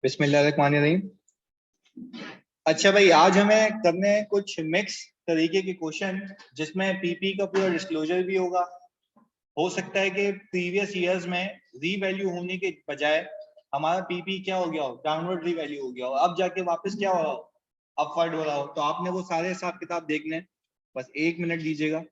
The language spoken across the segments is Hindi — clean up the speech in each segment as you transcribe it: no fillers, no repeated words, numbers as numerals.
बिस्मिल्लाहिर्रहमानिर्रहीम। अच्छा भाई, आज हमें करने हैं कुछ मिक्स तरीके के क्वेश्चन जिसमें पीपी का पूरा डिस्क्लोजर भी होगा। हो सकता है कि प्रीवियस ईयर्स में री वैल्यू होने के बजाय हमारा पीपी क्या हो गया हो, डाउनवर्ड री वैल्यू हो गया हो, अब जाके वापस क्या हो रहा हो, अपवर्ड हो रहा हो। तो आपने वो सारे हिसाब किताब देखने हैं, बस 1 मिनट दीजिएगा।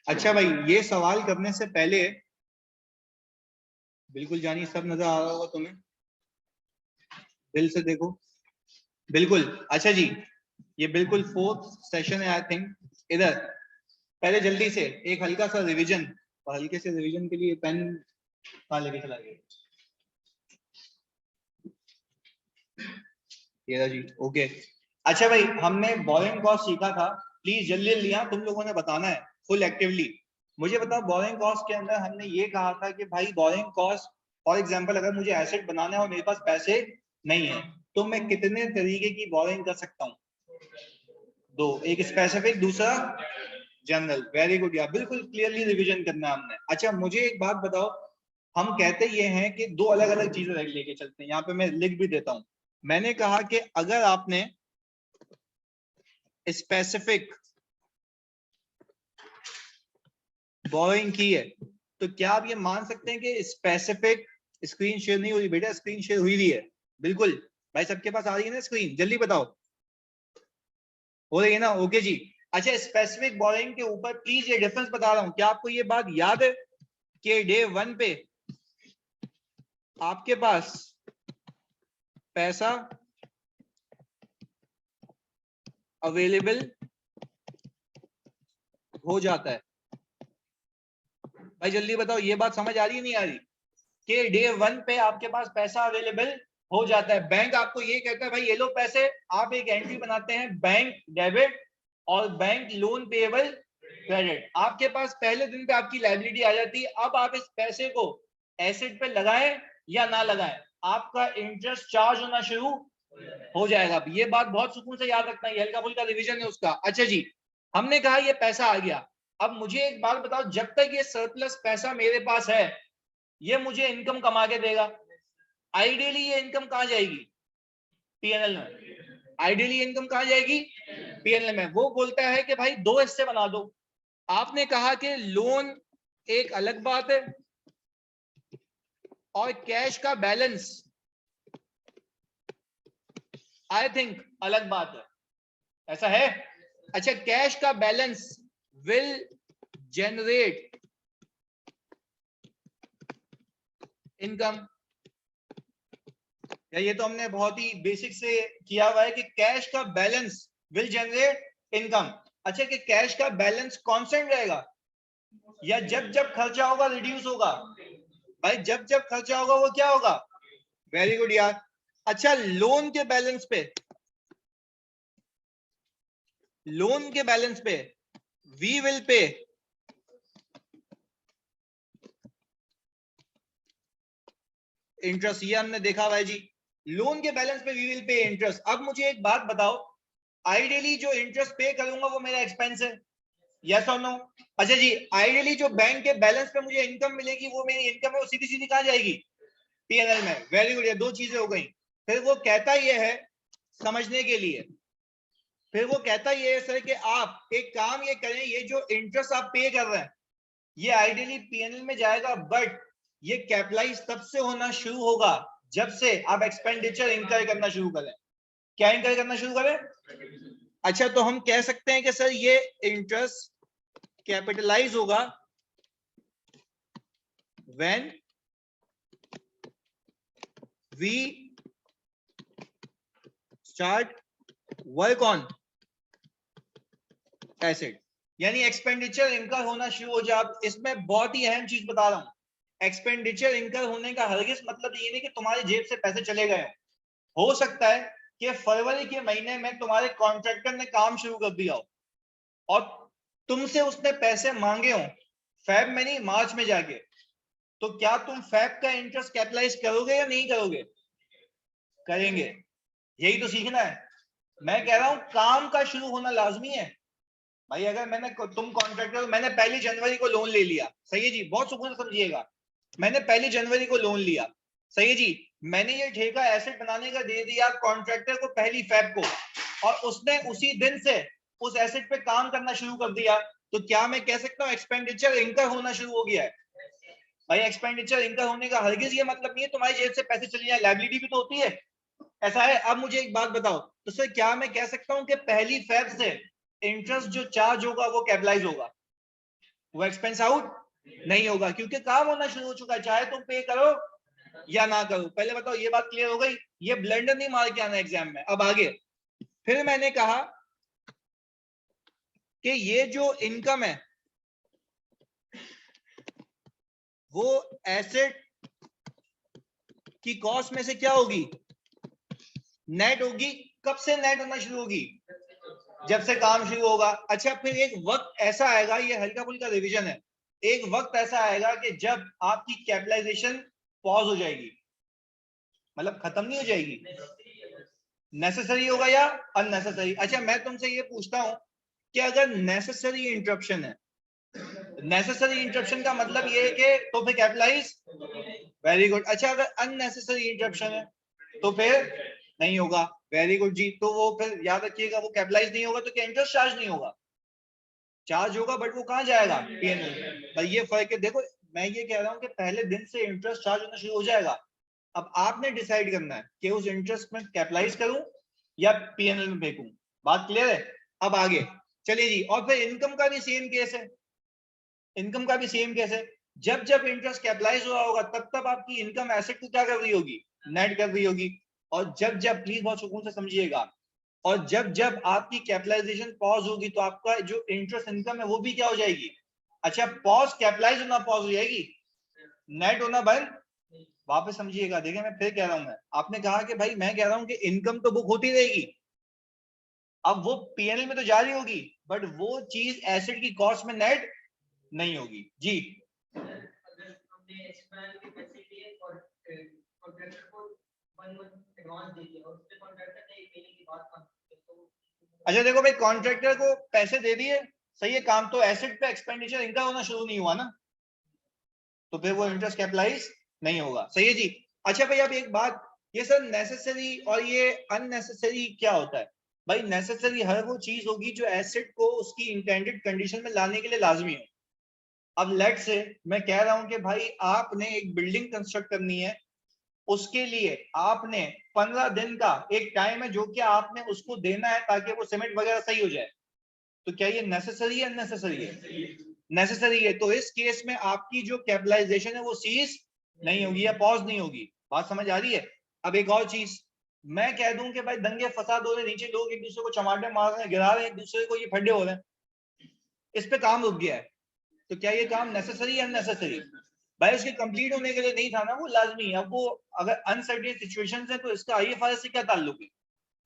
अच्छा भाई, ये सवाल करने से पहले बिल्कुल जानिए, सब नजर आ रहा होगा तुम्हें, दिल से देखो बिल्कुल। अच्छा जी, ये बिल्कुल 4th सेशन है आई थिंक। इधर पहले जल्दी से एक हल्का सा रिवीजन, और हल्के से रिवीजन के लिए पेन कहाँ लेके चला गया, ये जी, ओके। अच्छा भाई, हमने बोरिंग कॉस्ट सीखा था, प्लीज जल्दी जल्दी यहाँ तुम लोगों ने बताना है फुल एक्टिवली। मुझे बताओ, बोरिंग कॉस्ट के अंदर हमने ये कहा था कि भाई बोरिंग कॉस्ट, फॉर एग्जांपल अगर मुझे एसेट बनाना है और मेरे पास पैसे नहीं है, तो मैं कितने तरीके की बोरिंग कर सकता हूँ? दो, एक स्पेसिफिक, दूसरा जनरल। वेरी गुड यार, बिल्कुल क्लियरली रिवीजन करना है हमने। अच्छा मुझे एक बात बताओ, हम कहते ये हैं कि दो अलग अलग चीजें लेके चलते हैं, यहाँ पे मैं लिख भी देता हूं। मैंने कहा कि अगर आपने स्पेसिफिक बोरोइंग की है तो क्या आप ये मान सकते हैं कि स्पेसिफिक स्क्रीन शेयर नहीं हुई? बेटा स्क्रीन शेयर हुई भी है, बिल्कुल भाई, सबके पास आ रही है ना स्क्रीन? जल्दी बताओ, हो रही है ना? ओके जी। अच्छा, स्पेसिफिक बोरोइंग के ऊपर प्लीज ये डिफरेंस बता रहा हूं, क्या आपको ये बात याद है कि डे 1 पे आपके पास पैसा अवेलेबल हो जाता है? भाई जल्दी बताओ, ये बात समझ आ रही है नहीं आ रही कि डे 1 पे आपके पास पैसा अवेलेबल हो जाता है? बैंक आपको ये कहता है भाई ये लो पैसे, आप एक एंट्री बनाते हैं बैंक डेबिट और बैंक लोन पेएबल क्रेडिट। आपके पास पहले दिन पे आपकी लायबिलिटी आ जाती है। अब आप इस पैसे को एसेट पे लगाएं या ना लगाएं, आपका इंटरेस्ट चार्ज होना शुरू हो जाएगा। ये बात बहुत सुकून से याद रखना, ये हल्का फुल्का रिवीजन है उसका। अच्छा जी, हमने कहा ये पैसा आ गया। अब मुझे एक बात बताओ, जब तक ये सरप्लस पैसा मेरे पास है, ये मुझे इनकम कमा के देगा। आइडियली ये इनकम कहां जाएगी? पीएनएल में। आइडियली इनकम कहां जाएगी? पीएनएल में। वो बोलता है कि भाई दो हिस्से बना दो। आपने कहा कि लोन एक अलग बात है और कैश का बैलेंस आई थिंक अलग बात है, ऐसा है? अच्छा, कैश का बैलेंस विल जनरेट इनकम, या ये तो हमने बहुत ही बेसिक से किया हुआ है कि कैश का बैलेंस विल जनरेट इनकम। अच्छा, कि कैश का बैलेंस कांस्टेंट रहेगा या जब जब खर्चा होगा रिड्यूस होगा? भाई जब जब खर्चा होगा वो क्या होगा? वेरी गुड यार। अच्छा, लोन के बैलेंस पे, लोन के बैलेंस पे वी विल पे इंटरेस्ट, ये हमने देखा हुआ है जी। लोन के बैलेंस पे वी विल पे इंटरेस्ट। अब मुझे एक बात बताओ, आइडियली जो इंटरेस्ट पे करूंगा वो मेरा एक्सपेंस है, यस और नो? अच्छा जी, आइडियली जो बैंक के बैलेंस पे मुझे इनकम मिलेगी वो मेरी इनकम है, वो सीधी सीधी कहां जाएगी? पीएनएल में। वेरी गुड, ये दो चीजें हो गई। फिर वो कहता ये है, समझने के लिए, फिर वो कहता ये है सर कि आप एक काम ये करें, ये जो इंटरेस्ट आप पे कर रहे हैं ये आइडियली पीएनएल में जाएगा, बट ये कैपिटलाइज तब से होना शुरू होगा जब से आप एक्सपेंडिचर इंकर करना शुरू करें। क्या इंकर करना शुरू करें? अच्छा, तो हम कह सकते हैं कि सर ये इंटरेस्ट कैपिटलाइज होगा when we start work on asset, यानी एक्सपेंडिचर इनका होना शुरू हो जाए। इसमें बहुत ही अहम चीज बता रहा हूं, एक्सपेंडिचर इनकर होने का हरगिज मतलब ये नहीं कि तुम्हारी जेब से पैसे चले गए हो सकता है कि फरवरी के महीने में तुम्हारे कॉन्ट्रैक्टर ने काम शुरू कर दिया हो और तुमसे उसने पैसे मांगे हो फेब में नहीं मार्च में जाके, तो क्या तुम फेब का इंटरेस्ट कैपिटलाइज करोगे या नहीं करोगे? करेंगे। यही तो सीखना है। मैं कह रहा हूं काम का शुरू होना लाजमी है भाई। अगर तुम कॉन्ट्रैक्टर, मैंने 1 जनवरी को लोन ले लिया, सही है जी, बहुत सुकून से समझिएगा, मैंने 1 जनवरी को लोन लिया, सही है जी, मैंने ये ठेका एसेट बनाने का दे दिया कॉन्ट्रैक्टर को 1 फेब को, और उसने उसी दिन से उस एसेट पे काम करना शुरू कर दिया, तो क्या मैं कह सकता हूँ एक्सपेंडिचर इनकर होना शुरू हो गया है? भाई एक्सपेंडिचर इनकर होने का हरगिज ये मतलब नहीं है तुम्हारी जेब से पैसे चले जाए, लायबिलिटी भी तो होती है। ऐसा है। अब मुझे एक बात बताओ, तो सर क्या मैं कह सकता हूं कि 1 फेब से इंटरेस्ट जो चार्ज होगा वो कैपिटलाइज होगा, वो एक्सपेंस आउट नहीं होगा, क्योंकि काम होना शुरू हो चुका है, चाहे तुम पे करो या ना करो। पहले बताओ ये बात क्लियर हो गई? ये ब्लेंडर नहीं मार के आना एग्जाम में। अब आगे फिर मैंने कहा कि ये जो इनकम है वो एसेट की कॉस्ट में से क्या होगी? नेट होगी। कब से नेट होना शुरू होगी? जब से काम शुरू होगा। अच्छा, फिर एक वक्त ऐसा आएगा, ये हल्का फुल्का रिवीजन है, एक वक्त ऐसा आएगा कि जब आपकी कैपिटलाइजेशन पॉज हो जाएगी, मतलब खत्म नहीं हो जाएगी, नेसेसरी होगा या अननेसेसरी। अच्छा, मैं तुमसे ये पूछता हूं कि अगर नेसेसरी इंटरप्शन है, नेसेसरी इंटरप्शन का मतलब ये है कि तो फिर कैपिटलाइज, वेरी गुड। अच्छा, अगर अननेसेसरी इंटरप्शन है तो फिर नहीं होगा, वेरी गुड जी। तो वो फिर याद रखिएगा, वो कैपिटलाइज नहीं होगा तो क्या इंटरेस्ट चार्ज नहीं होगा? चार्ज होगा, बट वो कहां जाएगा? पीएनएल में। भाई ये फर्क है। देखो मैं ये कह रहा हूं कि पहले दिन से इंटरेस्ट चार्ज होना शुरू हो जाएगा। अब आपने डिसाइड करना है कि उस इंटरेस्ट में कैपिटलाइज करूं या पीएनएल में फेंकूं। बात क्लियर है? अब आगे चलिए जी। और फिर इनकम का भी सेम केस है, इनकम का भी सेम केस है। जब जब इंटरेस्ट कैपिटलाइज हुआ होगा तब तब आपकी इनकम एसेट को क्या कर रही होगी? नेट कर रही होगी। और जब जब, प्लीज बहुत सुकून से समझिएगा, और जब जब आपकी कैपिटलाइजेशन पॉज होगी तो आपका जो इंटरेस्ट इनकम है वो भी क्या हो जाएगी? अच्छा, पॉज कैपिटलाइज होना पॉज हो जाएगी, नेट होना बंद। वापस समझिएगा, देखिए मैं फिर कह रहा हूं, मैं आपने कहा कि भाई मैं कह रहा हूं कि इनकम तो बुक होती रहेगी, अब वो पीएनएल में तो जारी होगी, बट वो चीज एसेट की कॉस्ट में नेट नहीं होगी जी। अच्छा देखो भाई, कॉन्ट्रैक्टर को पैसे दे दिए, सही है, काम तो एसेट पे एक्सपेंडिचर इनका होना शुरू नहीं हुआ ना, तो फिर वो इंटरेस्ट कैपिटलाइज नहीं होगा, सही है जी। अच्छा भाई, अब एक बात, ये सर नेसेसरी और ये अननेसेसरी क्या होता है? भाई नेसेसरी हर वो चीज होगी जो एसेट को उसकी इंटेंडेड कंडीशन में लाने के लिए लाजमी है। अब लेट से मैं कह रहा हूं कि भाई आपने एक बिल्डिंग कंस्ट्रक्ट करनी है, उसके लिए आपने 15 दिन का एक टाइम है जो कि आपने उसको देना है ताकि वो सीमेंट वगैरह सही हो जाए, तो क्या ये नेसेसरी है अननेसेसरी है? नेसेसरी है। तो इस केस में आपकी जो कैपिटलाइजेशन है वो सीज नहीं होगी या पॉज नहीं होगी। बात समझ आ रही है? अब एक और चीज मैं कह दूं कि भाई दंगे फसाद हो रहे, नीचे लोग एक दूसरे को चमाटे मार रहे हैं, गिरा रहे हैं एक दूसरे को, ये फड्डे हो रहे हैं, इस पे काम रुक गया है, तो क्या ये काम नेसेसरी या अननेसेसरी? भाई उसके कंप्लीट होने के लिए नहीं था ना, वो लाजमी। अब वो अगर अनसर्टेन सिचुएशंस है तो इसका आईएफआरएस से क्या ताल्लुक है?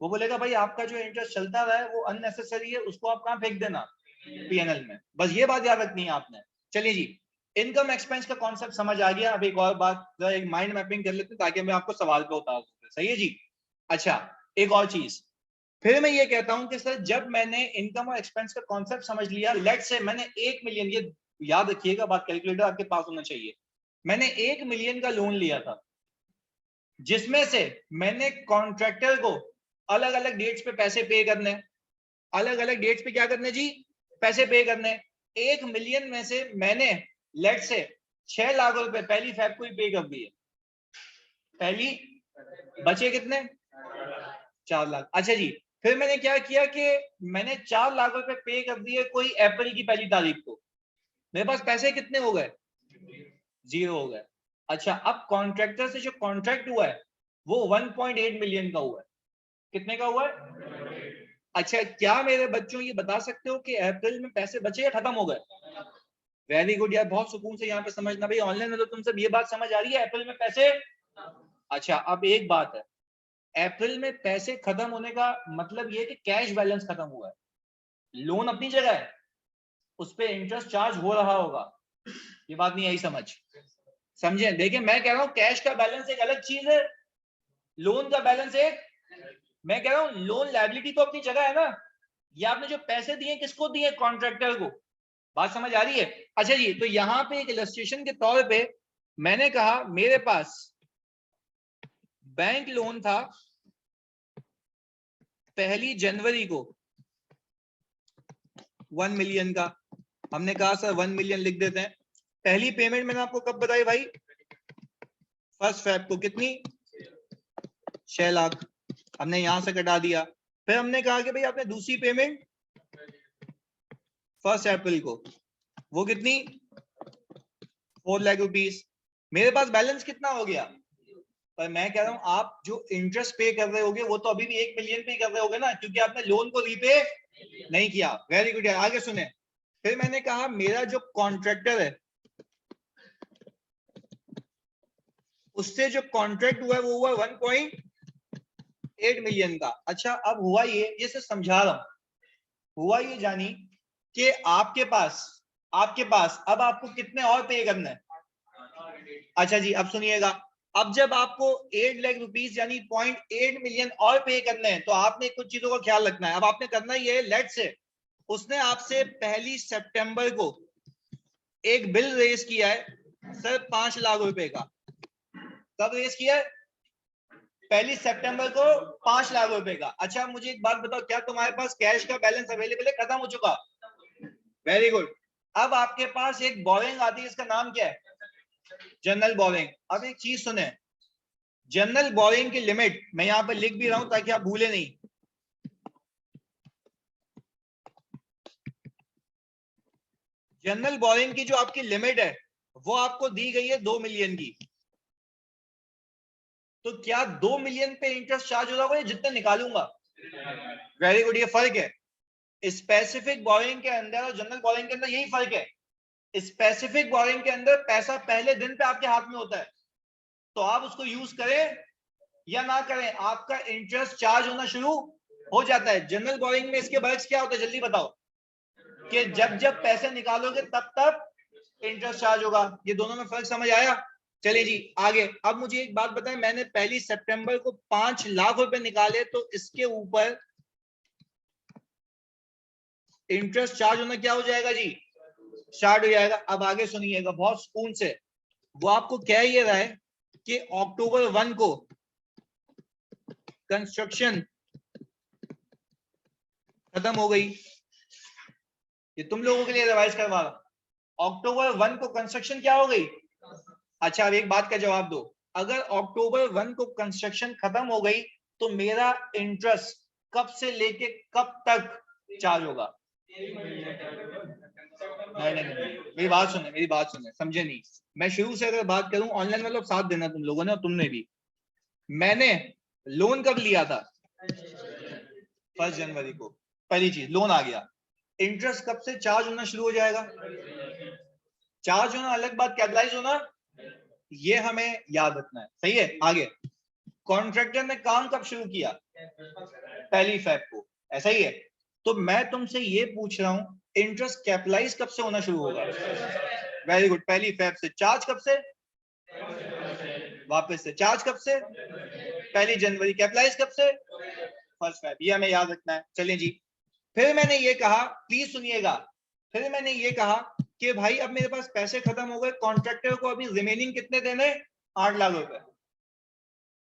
वो बोलेगा भाई आपका जो इंटरेस्ट चलता रहा है वो अननेसेसरी है, उसको आप कहां फेंक देना? पीएनएल में। बस ये बात याद रखनी है आपने। चलिए जी, इनकम एक्सपेंस का कॉन्सेप्ट समझ आ गया। अब एक और बात, एक माइंड मैपिंग कर लेते हैं ताकि मैं आपको सवाल पे उतार दूं, सही है जी। अच्छा, एक और चीज फिर मैं ये कहता हूं कि सर जब मैंने इनकम और एक्सपेंस का कॉन्सेप्ट समझ लिया, लेट से मैंने 1 मिलियन, ये याद रखिएगा बात, कैलकुलेटर आपके पास होना चाहिए, मैंने 1 मिलियन का लोन लिया था, जिसमें से मैंने कॉन्ट्रैक्टर को अलग अलग डेट्स पे पैसे पे करने, अलग अलग डेट्स पे क्या करने जी? पैसे पे करने। 1 मिलियन में से मैंने लेट से 6 लाख रुपए 1 फेब को ही पे कर दिए, पहली, बचे कितने? 4 लाख। अच्छा जी, फिर मैंने क्या किया कि मैंने 4 लाख रुपए पे कर दिए कोई अप्रैल की 1 तारीख को, मेरे पास पैसे कितने हो गए? 0 हो गए। अच्छा, अब कॉन्ट्रैक्टर से जो कॉन्ट्रैक्ट हुआ है वो 1.8 मिलियन का हुआ है। कितने का हुआ है? अच्छा, क्या मेरे बच्चों ये बता सकते हो कि अप्रैल में पैसे बचे या खत्म हो गए? वेरी गुड यार, बहुत सुकून से यहाँ पे समझना भाई। ऑनलाइन में तो तुम सब ये बात समझ आ रही है अप्रैल में पैसे। अच्छा अब एक बात है, अप्रैल में पैसे खत्म होने का मतलब ये कि कैश बैलेंस खत्म हुआ है, लोन अपनी जगह है, उस पर इंटरेस्ट चार्ज हो रहा होगा। ये बात नहीं आई समझ? समझे? देखिए मैं कह रहा हूं कैश का बैलेंस एक अलग चीज है, लोन का बैलेंस एक। मैं कह रहा हूं लोन लायबिलिटी तो अपनी जगह है ना, ये आपने जो पैसे दिए किसको दिए? कॉन्ट्रैक्टर को। बात समझ आ रही है? अच्छा जी, तो यहां पे एक इलस्ट्रेशन के तौर पे मैंने कहा मेरे पास बैंक लोन था 1 जनवरी को 1 मिलियन का। हमने कहा सर 1 मिलियन लिख देते हैं। पहली पेमेंट मैंने आपको कब बताई भाई? 1 फेब को। कितनी? 6 लाख। हमने यहां से कटा दिया। फिर हमने कहा कि भाई आपने दूसरी पेमेंट 1 अप्रैल को, वो कितनी? 4 लाख रुपीस। मेरे पास बैलेंस कितना हो गया? पर मैं कह रहा हूं आप जो इंटरेस्ट पे कर रहे होगे वो तो अभी भी 1 मिलियन पे कर रहे होगे ना, क्योंकि आपने लोन को रीपे नहीं किया। Very good. आगे सुने। फिर मैंने कहा मेरा जो कॉन्ट्रैक्टर है उससे जो कॉन्ट्रैक्ट हुआ है वो हुआ 1.8 मिलियन का। अच्छा अब हुआ ये से समझा रहा हूं। हुआ ये जानी कि आपके पास अब आपको कितने और पे करना है? अच्छा जी अब सुनिएगा, अब जब आपको 8 लाख रुपीस यानी 0.8 मिलियन और पे करने हैं तो आपने कुछ चीजों का ख्याल रखना है। अब आपने करना ये है, लेट से उसने आपसे 1 सितंबर को एक बिल रेज किया है सर 5 लाख रुपए का। कब रेज किया है? 1 सितंबर को 5 लाख रुपए का। अच्छा मुझे एक बात बताओ, क्या तुम्हारे पास कैश का बैलेंस अवेलेबल है? खत्म हो चुका? Very good. अब आपके पास एक बोरिंग आती है, इसका नाम क्या है? General boring. अब एक चीज सुने, जनरल बोरिंग की लिमिट मैं यहां पर लिख भी रहा हूं ताकि आप भूले नहीं। जनरल बोरिंग की जो आपकी लिमिट है वो आपको दी गई है 2 मिलियन की। तो क्या 2 मिलियन पे इंटरेस्ट चार्ज हो रहा होगा जितने निकालूंगा? Very good. ये फर्क है स्पेसिफिक बोरिंग के अंदर और जनरल बोरिंग के अंदर, यही फर्क है। स्पेसिफिक बोरिंग के अंदर पैसा पहले दिन पे आपके हाथ में होता है, तो आप उसको यूज करें या ना करें आपका इंटरेस्ट चार्ज होना शुरू हो जाता है। जनरल बोरिंग में इसके बर्क्स क्या होता है जल्दी बताओ? कि जब जब पैसे निकालोगे तब तब इंटरेस्ट चार्ज होगा। ये दोनों में फर्क समझ आया? चलिए जी आगे। अब मुझे एक बात बताएं, मैंने 1 सितंबर को 5 लाख रुपए निकाले तो इसके ऊपर इंटरेस्ट चार्ज होना क्या हो जाएगा जी? स्टार्ट हो जाएगा। अब आगे सुनिएगा बहुत सुकून से। वो आपको कह ये रहा है कि अक्टूबर 1 को कंस्ट्रक्शन खत्म हो गई। ये तुम लोगों के लिए रिवाइज करवा रहा हूं। अक्टूबर 1 को कंस्ट्रक्शन क्या हो गई? अच्छा अब एक बात का जवाब दो, अगर अक्टूबर 1 को कंस्ट्रक्शन खत्म हो गई तो मेरा इंटरेस्ट कब से लेके कब तक चार्ज होगा? नहीं, मेरी बात सुने, समझे नहीं? मैं शुरू से अगर बात करूं, ऑनलाइन मतलब साथ देना तुम लोगों ने और तुमने भी। मैंने लोन कब लिया था? 1 जनवरी को। पहली चीज लोन आ गया। इंटरेस्ट कब से चार्ज होना शुरू हो जाएगा? चार्ज होना अलग बात, कैपिटलाइज होना ये हमें याद रखना है। सही है? आगे कॉन्ट्रैक्टर ने काम कब शुरू किया? 1 फेब को। ऐसा ही है? तो मैं तुमसे ये पूछ रहा हूं इंटरेस्ट कैपिटलाइज कब से होना शुरू होगा? वेरी गुड, 1 फेब से। चार्ज कब से? वापस से। चार्ज कब से? 1 जनवरी। कैपिटलाइज कब से? 1 फेब। ये हमें याद रखना है। चलिए जी, फिर मैंने ये कहा, प्लीज सुनिएगा, फिर मैंने ये कहा कि भाई अब मेरे पास पैसे खत्म हो गए, कॉन्ट्रैक्टर को अभी रिमेनिंग कितने देने? 8 लाख रुपए।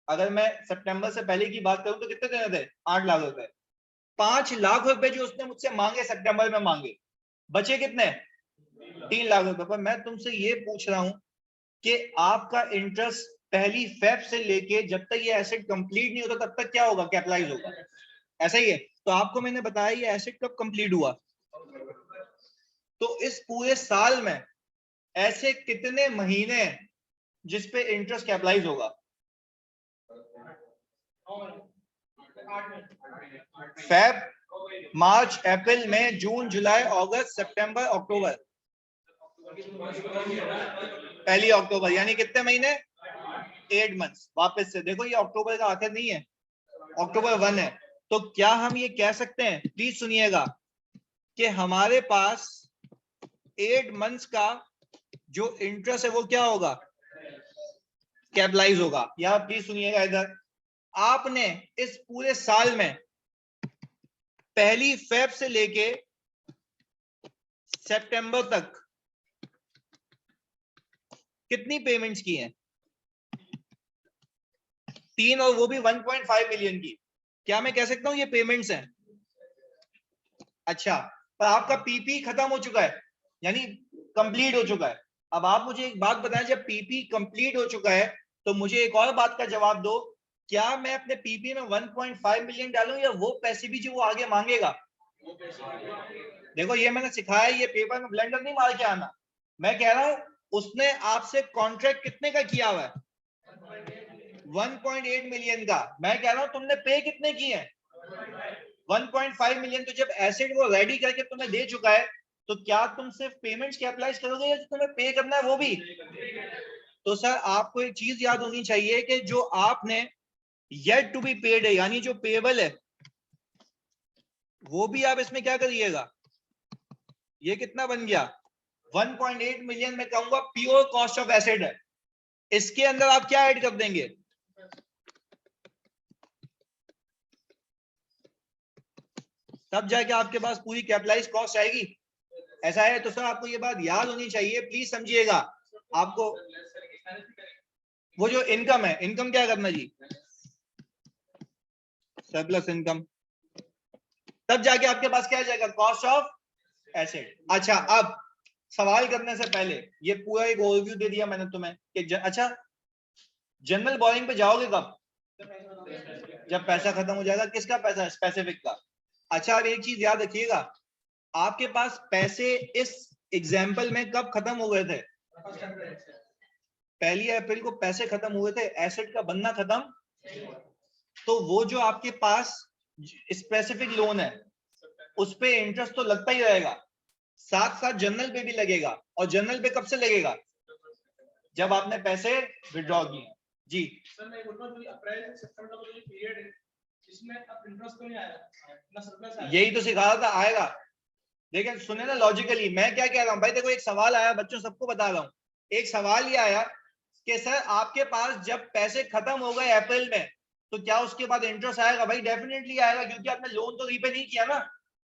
अगर मैं सितंबर से पहले की बात करूं तो कितने देने थे? 8 लाख रुपए। 5 लाख रुपए जो उसने मुझसे मांगे सितंबर में मांगे, बचे कितने? 3 लाख रुपए। पर मैं तुमसे ये पूछ रहा हूं कि आपका इंटरेस्ट 1 फेब से लेके जब तक ये एसेट कंप्लीट नहीं होता तब तक क्या होगा? कैपिटलाइज होगा। ऐसा ही है? तो आपको मैंने बताया ये एसेट कब कंप्लीट हुआ, तो इस पूरे साल में ऐसे कितने महीने जिसपे इंटरेस्ट कैपिटलाइज होगा? फेब, मार्च, अप्रैल, मई, जून, जुलाई, अगस्त, सितंबर, अक्टूबर। पहली अक्टूबर, यानी कितने महीने? 8 मंथ्स। वापस से देखो, ये अक्टूबर का आखिर नहीं है, अक्टूबर 1 है। तो क्या हम ये कह सकते हैं, प्लीज सुनिएगा, कि हमारे पास 8 मंथ्स का जो इंटरेस्ट है वो क्या होगा? कैपिटलाइज होगा। या प्लीज सुनिएगा इधर, आपने इस पूरे साल में पहली फेब से लेके सितंबर तक कितनी पेमेंट्स की हैं? 3, और वो भी 1.5 मिलियन की। क्या मैं कह सकता हूं ये पेमेंट्स हैं? अच्छा, पर आपका पीपी खत्म हो चुका है, यानी कंप्लीट हो चुका है। अब आप मुझे एक बात बताएं, जब पीपी कंप्लीट हो चुका है तो मुझे एक और बात का जवाब दो, क्या मैं अपने पीपी में 1.5 मिलियन डालूं या वो पैसे भी जो वो आगे मांगेगा? देखो, ये मैंने सिखाया, ये पेपर में ब्लेंडर नहीं मार के आना। मैं कह रहा हूं उसने आपसे कॉन्ट्रैक्ट कितने का किया हुआ है? 1.8 मिलियन का। मैं कह रहा हूं तुमने पे कितने किए हैं? 1.5 मिलियन। तो जब एसेट वो रेडी करके तुम्हें दे चुका है, तो क्या तुम सिर्फ पेमेंट्स कैपिटलाइज करोगे या तुम्हें पे करना है वो भी? तो सर आपको एक चीज याद होनी चाहिए कि जो आपने येट टू बी पेड है, यानी जो पेबल है, वो भी आप इसमें क्या करिएगा? ये कितना बन गया? 1.8 मिलियन में कहूंगा प्योर कॉस्ट ऑफ एसेट है। इसके अंदर आप क्या ऐड कर देंगे? तब जाके आपके पास पूरी कैपिटलाइज कॉस्ट आएगी। ऐसा है तो सर आपको ये बात याद होनी चाहिए, प्लीज समझिएगा। आपको वो जो इनकम है, इनकम क्या करना जी? Surplus income. तब जाके आपके पास क्या जाएगा? Cost of asset. अच्छा, अब सवाल करने से पहले ये पूरा एक ओवरव्यू दे दिया मैंने तुम्हें कि अच्छा, जनरल बोरिंग पे जाओगे कब? जब पैसा खत्म हो जाएगा। किसका पैसा? स्पेसिफिक का। अच्छा, अब एक चीज याद रखिएगा, आपके पास पैसे इस एग्जाम्पल में कब खत्म हो गए थे? 1 अप्रैल को पैसे खत्म हुए थे, एसेट का बनना खत्म। तो वो जो आपके पास स्पेसिफिक लोन है उस पे इंटरेस्ट तो लगता ही रहेगा, साथ साथ जनरल पे भी लगेगा। और जनरल पे कब से लगेगा? जब आपने पैसे विड्रॉ किए। जी सर, मैं बोल रहा हूं अप्रैल से सितंबर तक जो पीरियड है, इसमें अब इंटरेस्ट तो नहीं आएगा ना, सरप्लस आएगा? यही तो सिखा रहा था, आएगा। लेकिन सुने ना लॉजिकली मैं क्या कह रहा हूं भाई। देखो, एक सवाल आया, बच्चों सबको बता रहा हूं, एक सवाल ये आया कि सर आपके पास जब पैसे खत्म हो गए अप्रैल में, तो क्या उसके बाद इंटरेस्ट आएगा? भाई डेफिनेटली आएगा, क्योंकि आपने लोन तो रीपे नहीं किया ना।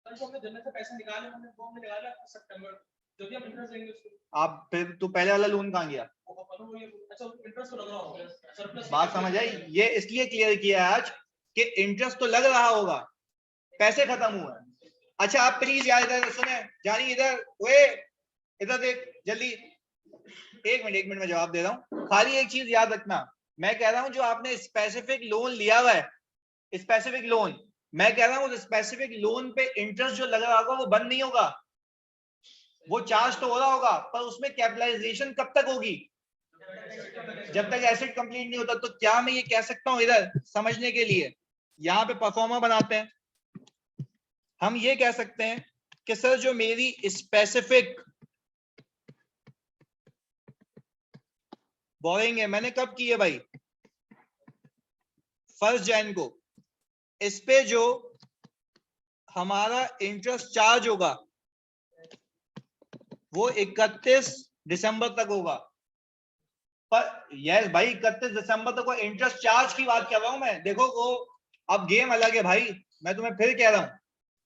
तो हमने जनरल से पैसे निकाले, हमने वो में निकाला सितंबर, जो भी हम इंटरेस्ट देंगे उसको। आप फिर तो पहले वाला लोन कहाँ गया? अच्छा, इंटरेस्ट तो लग रहा होगा, सरप्लस। बात समझ आई? ये इसलिए क्लियर किया है आज कि इंटरेस्ट तो लग रहा होगा, पैसे खत्म हुए हैं। अच्छा, आप प्लीज यार इधर सुने, जानी इधर, वे इधर देख जल्दी। 1 मिनट में जवाब दे रहा हूँ, खाली एक चीज याद रखना। मैं कह रहा हूं जो आपने स्पेसिफिक लोन लिया हुआ है, स्पेसिफिक लोन, मैं कह रहा हूं उस स्पेसिफिक लोन पे इंटरेस्ट जो लग रहा होगा वो बंद नहीं होगा, वो चार्ज तो हो रहा होगा, पर उसमें कैपिटलाइजेशन कब तक होगी? जब तक एसेट कंप्लीट नहीं होता। तो क्या मैं ये कह सकता हूं, इधर समझने के लिए यहां पे परफॉर्मा बनाते हैं, हम ये कह सकते हैं कि सर जो मेरी स्पेसिफिक बोरिंग है, मैंने कब की है भाई? 1 जनवरी को। इस पे जो हमारा इंटरेस्ट चार्ज होगा वो 31 दिसंबर तक होगा। पर यस भाई, 31 दिसंबर तक वो इंटरेस्ट चार्ज की बात कर रहा हूं मैं। देखो वो अब गेम अलग है भाई, मैं तुम्हें फिर कह रहा हूं,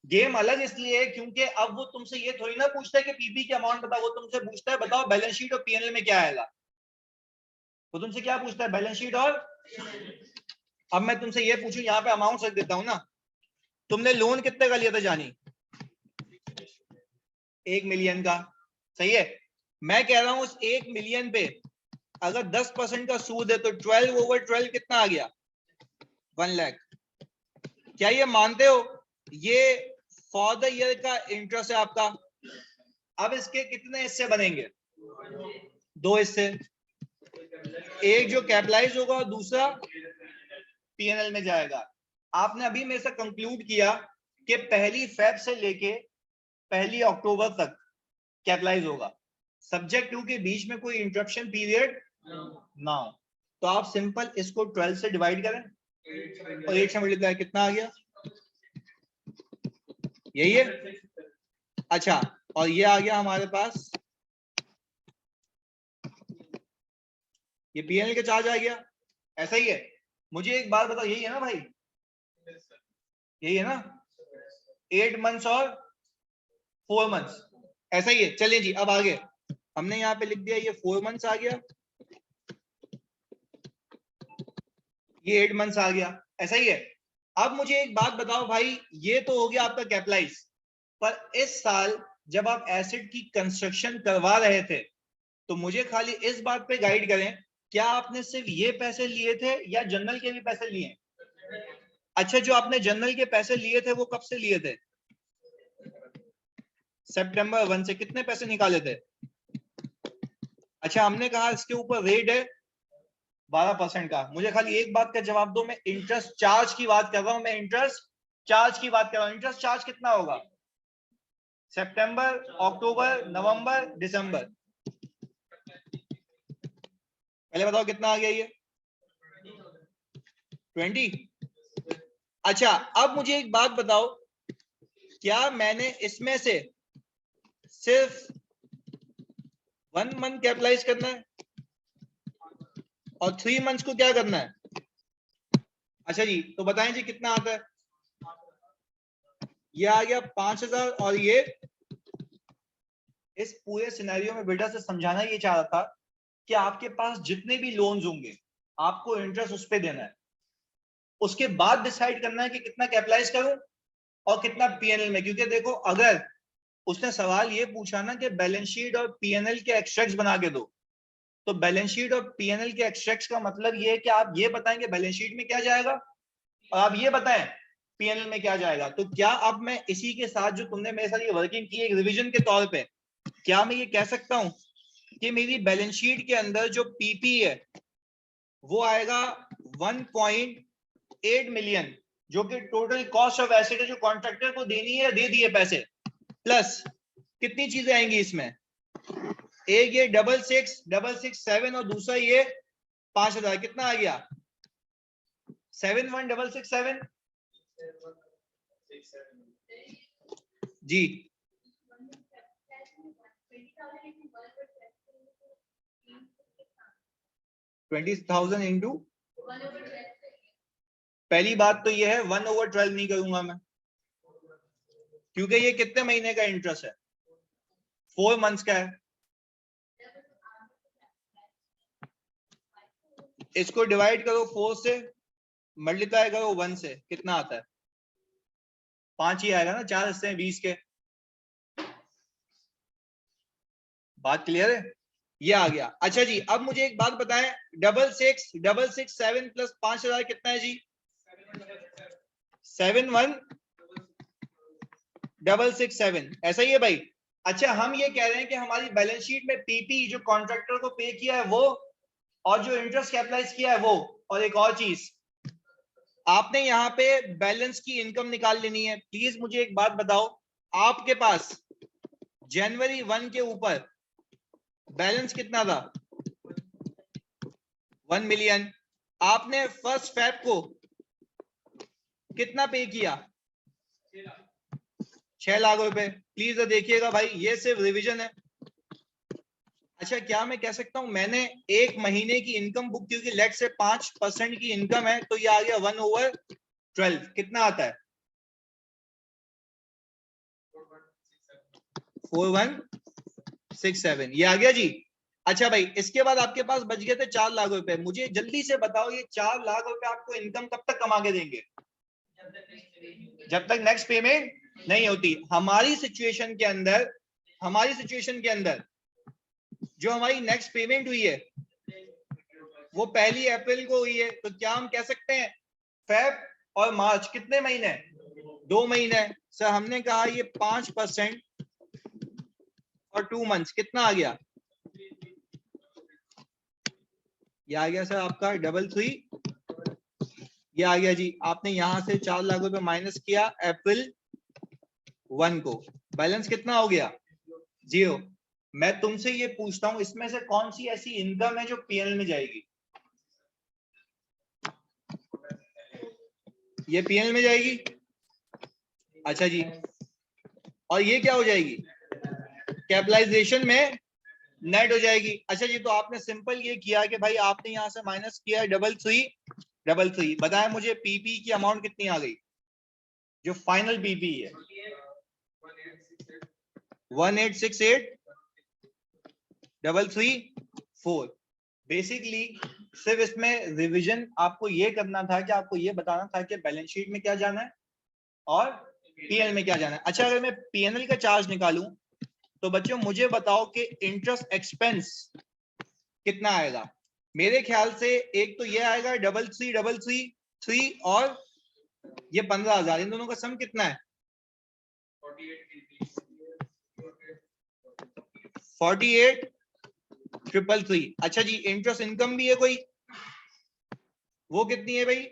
गेम अलग इसलिए है क्योंकि अब वो तुमसे ये थोड़ी ना पूछता है कि पीपी की अमाउंट बताओ, वो तुमसे पूछता है बताओ बैलेंस शीट और पीएनएल में क्या आएगा। वो तुमसे क्या पूछता है? बैलेंस शीट और। अब मैं तुमसे ये पूछूं, यहाँ पे अमाउंट रख देता हूं ना, तुमने लोन कितने का लिया था जानी? 1 मिलियन का, सही है। मैं कह रहा हूं उस 1 मिलियन पे अगर 10% का सूद है तो 12/12 कितना आ गया? 1 लाख। क्या ये मानते हो ये फॉर द ईयर का इंटरेस्ट है आपका? अब इसके कितने हिस्से बनेंगे? 2 हिस्से, एक जो कैपिटलाइज होगा और दूसरा पीएनएल में जाएगा। आपने अभी मेरे से कंक्लूड किया कि 1 फेब से लेके 1 अक्टूबर तक कैपिटलाइज होगा। सब्जेक्ट टू के बीच में कोई इंटरप्शन पीरियड ना हो, तो आप सिंपल इसको 12 से डिवाइड करें और 8 से मल्टीप्लाई, कितना आ गया? यही है। अच्छा, और ये आ गया हमारे पास, ये पीएनएल का चार्ज आ गया, ऐसा ही है। मुझे एक बात बताओ, यही है ना भाई, यही है ना, 8 मंथ्स और 4 मंथ्स, ऐसा ही है। चलिए जी, अब आगे हमने यहाँ पे लिख दिया, ये 4 मंथ्स आ गया, ये 8 मंथ्स आ गया, ऐसा ही है। अब मुझे एक बात बताओ भाई, ये तो हो गया आपका कैपिटलाइज, पर इस साल जब आप एसिड की कंस्ट्रक्शन करवा रहे थे, तो मुझे खाली इस बात पे गाइड करें, क्या आपने सिर्फ ये पैसे लिए थे या जनरल के भी पैसे लिए? अच्छा, जो आपने जनरल के पैसे लिए थे वो कब से लिए थे? सितंबर 1 से। कितने पैसे निकाले थे? अच्छा, हमने कहा इसके ऊपर रेट है 12% का। मुझे खाली एक बात का जवाब दो, मैं इंटरेस्ट चार्ज की बात कर रहा हूं, मैं इंटरेस्ट चार्ज की बात कर रहा हूं। इंटरेस्ट चार्ज कितना होगा? सितंबर, अक्टूबर, नवंबर, दिसंबर, पहले बताओ कितना आ गया ये? 20। अच्छा, अब मुझे एक बात बताओ, क्या मैंने इसमें से सिर्फ 1 मंथ कैपिटलाइज करना है और 3 मंथ्स को क्या करना है? अच्छा जी, तो बताएं जी कितना आता है? ये आ गया 5000, और ये इस पूरे सिनेरियो में बेटा से समझाना ये चाह रहा था कि आपके पास जितने भी लोन्स होंगे आपको इंटरेस्ट उस पर देना है, उसके बाद डिसाइड करना है कि कितना कैपिटलाइज करूं और कितना पीएनएल में। क्योंकि देखो, अगर उसने सवाल ये पूछा ना कि बैलेंस शीट और पीएनएल के एक्सट्रैक्ट्स बना के दो, तो बैलेंस शीट और पीएनएल के एक्सट्रैक्ट्स का मतलब ये है कि आप ये बताएंगे बैलेंस शीट में क्या जाएगा और आप ये बताएं पीएनएल में क्या जाएगा। तो क्या अब मैं इसी के साथ जो तुमने मेरे साथ ये वर्किंग की एक रिवीजन के तौर पे, क्या मैं ये कह सकता हूं कि मेरी बैलेंस शीट के अंदर जो पीपी है वो आएगा 1.8 मिलियन, जो कि टोटल कॉस्ट ऑफ एसेट है जो कॉन्ट्रैक्टर को देनी है, दे दिए पैसे, प्लस कितनी चीजें आएंगी इसमें? एक ये 66667 और दूसरा ये 5000, कितना आ गया? 71667 जी। 20,000 इंटू, पहली बात तो ये है 1/12 नहीं करूंगा मैं, क्योंकि ये कितने महीने का इंटरेस्ट है? 4 मंथ्स का है। इसको डिवाइड करो 4 से, मल्टीप्लाई करो 1 से, कितना आता है? 5 ही आएगा ना, 4 हिस्से हैं 20 के। बात क्लियर है? ये आ गया। अच्छा जी, अब मुझे एक बात बताएं, 66667 प्लस 5000 कितना है जी? 71667, ऐसा ही है भाई? अच्छा, हम ये कह रहे हैं कि हमारी बैलेंस शीट में पीपी जो कॉन्ट्रैक्टर को पे किया है वो, और जो इंटरेस्ट कैपिटलाइज किया है वो, और एक और चीज आपने यहाँ पे बैलेंस की इनकम निकाल लेनी है। प्लीज मुझे एक बात बताओ, आपके पास जनवरी 1 के ऊपर बैलेंस कितना था? 1 मिलियन। आपने 1 फेब को कितना पे किया? 6 लाख रुपए। प्लीज देखिएगा भाई, ये सिर्फ रिवीजन है। अच्छा, क्या मैं कह सकता हूं मैंने एक महीने की इनकम बुक, क्योंकि लेट से 5% की इनकम है, तो ये आ गया 1/12, कितना आता है? 4167, ये आ गया जी। अच्छा भाई, इसके बाद आपके पास बच गए थे 4 लाख रुपए। मुझे जल्दी से बताओ, ये 4 लाख रुपए आपको इनकम कब तक कमा के देंगे? जब तक नेक्स्ट पेमेंट नहीं होती। हमारी सिचुएशन के अंदर जो हमारी नेक्स्ट पेमेंट हुई है वो 1 अप्रैल को हुई है, तो क्या हम कह सकते हैं फेब और मार्च कितने महीने? 2 महीने। सर हमने कहा ये 5% और 2 मंथ्स, कितना आ गया? ये आ गया सर आपका 33, ये आ गया जी। आपने यहां से 4 लाख रुपए माइनस किया अप्रैल 1 को, बैलेंस कितना हो गया? 0। मैं तुमसे ये पूछता हूं, इसमें से कौन सी ऐसी इनकम है जो पीएनएल में जाएगी? ये पीएनएल में जाएगी। अच्छा जी, और ये क्या हो जाएगी? कैपिटलाइजेशन में नेट हो जाएगी। अच्छा जी, तो आपने सिंपल ये किया कि भाई आपने यहां से माइनस किया 3333, बताया मुझे पीपी की अमाउंट कितनी आ गई, जो फाइनल पीपी है 1868334। बेसिकली सिर्फ इसमें रिवीजन आपको ये करना था कि आपको ये बताना था कि बैलेंस शीट में क्या जाना है और पीएनएल में क्या जाना है। अच्छा, अगर मैं पीएनएल का चार्ज निकालूं तो बच्चों मुझे बताओ कि इंटरेस्ट एक्सपेंस कितना आएगा? मेरे ख्याल से एक तो ये आएगा 3333 और ये 15,000, इन दोनों का सम कितना है? 48,333। अच्छा जी, इंटरेस्ट इनकम भी है कोई, वो कितनी है भाई?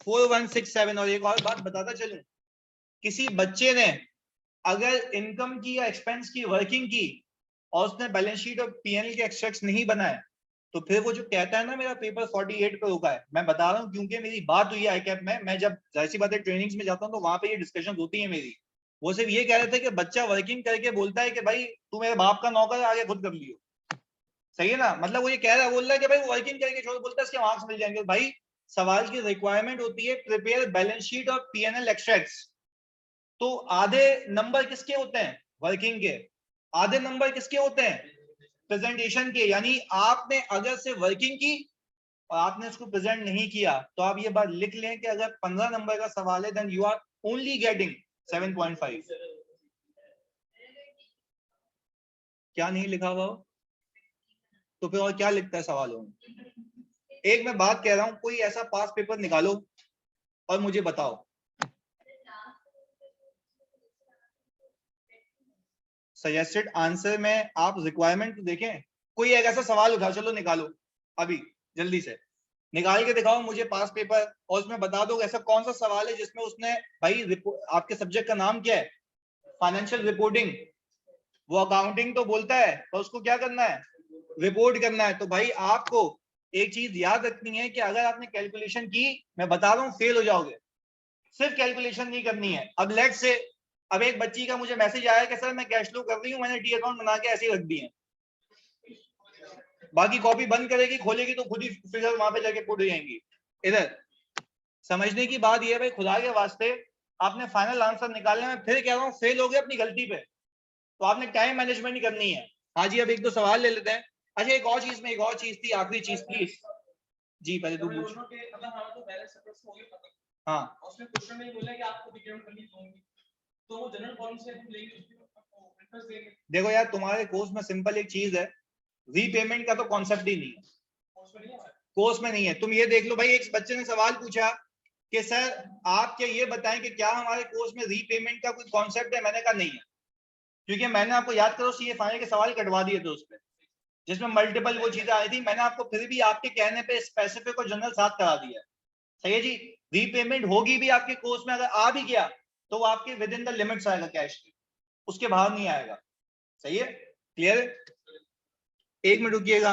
4167। और एक और बात बताता चलूं, किसी बच्चे ने अगर इनकम की या एक्सपेंस की वर्किंग की और उसने बैलेंस शीट और पीएनएल के एक्सट्रैक्ट्स नहीं बनाए, तो फिर वो जो कहता है ना मेरा पेपर 48 पे रुका है, मैं बता रहा हूँ क्योंकि मेरी बात हुई है आईकैप में। मैं जब जाहिर सी बात है ट्रेनिंग्स में जाता हूँ तो वहां पे ये डिस्कशन होती है मेरी। वो सिर्फ ये कह रहे थे कि बच्चा वर्किंग करके बोलता है कि भाई तू मेरे बाप का नौकर है, आगे खुद कर लियो। सही है ना? मतलब वो ये कह रहा है, बोल रहा है कि भाई वर्किंग करके छोड़, बोलता है इसके मार्क्स मिल जाएंगे। भाई सवाल की रिक्वायरमेंट होती है प्रिपेयर बैलेंस शीट और पीएनएल एक्सट्रैक्ट्स। तो आधे नंबर किसके होते हैं? वर्किंग के। आधे नंबर किसके होते हैं? प्रेजेंटेशन के। यानी आपने अगर से वर्किंग की और आपने उसको प्रेजेंट नहीं किया तो आप ये बात लिख लें कि अगर 15 नंबर का सवाल है then you are only getting 7.5। क्या नहीं लिखा हुआ हो तो फिर और क्या लिखता है सवालों में? एक मैं बात कह रहा हूं, कोई ऐसा पास पेपर निकालो और मुझे बताओ, सजेस्टेड आंसर में आप रिक्वायरमेंट तो देखें। कोई एक ऐसा सवाल उठा, चलो निकालो अभी जल्दी से, निकाल के दिखाओ मुझे पास पेपर, और उसमें बता दो ऐसा कौन सा सवाल है जिसमें उसने, भाई आपके सब्जेक्ट का नाम क्या है? Financial reporting. वो अकाउंटिंग तो बोलता है पर उसको क्या करना है? रिपोर्ट करना है। तो भाई आपको एक चीज याद रखनी है कि अगर आपने कैलकुलेशन की, मैं बता रहा हूं फेल हो जाओगे। सिर्फ कैलकुलेशन नहीं करनी है। अब लेट से अब एक बच्ची का मुझे मैसेज आया कि सर मैं कैश फ्लो कर रही हूँ, मैंने टी अकाउंट बना के ऐसे ही रख दिए हैं, बाकी कॉपी बंद करेगी खोलेगी तो खुद ही फिगर वहां पे जाके पुट हो जाएंगी। इधर समझने की बात यह है भाई, खुदा के वास्ते आपने फाइनल आंसर निकालने में, फिर कह रहा हूँ फेल हो गए अपनी गलती पे, तो आपने टाइम मैनेजमेंट ही करनी है। हाँ जी, अब एक दो सवाल ले लेते हैं। अच्छा एक और चीज में, एक और चीज थी, आखिरी चीज प्लीज जी, पहले तो पूछ। हाँ उसमें क्वेश्चन में बोला कि आपको डिक्लेयर करनी होगी, तो वो जनरल फॉर्म से हम लेंगे, उसको इंटरेस्ट देंगे। देखो यार, तुम्हारे कोर्स में सिंपल एक चीज है, रीपेमेंट का तो कॉन्सेप्ट ही नहीं है, कोर्स में नहीं है। तुम ये देख लो भाई, एक बच्चे ने सवाल पूछा कि सर आप क्या ये बताएं कि क्या हमारे कोर्स में रीपेमेंट का कोई कॉन्सेप्ट है? मैंने कहा नहीं है, क्योंकि मैंने आपको याद करो सीए फाइनल के सवाल कटवा दिए थे उसमें, जिसमें मल्टीपल वो चीजें आई थी। मैंने आपको फिर भी आपके कहने पे स्पेसिफिक और जनरल साथ करा दिया है। सही है जी, रीपेमेंट होगी भी आपके कोर्स में, अगर आ भी गया तो वो आपके विद इन द लिमिट्स आएगा कैश के, उसके बाहर नहीं आएगा। सही है, क्लियर है? एक मिनट रुकिएगा।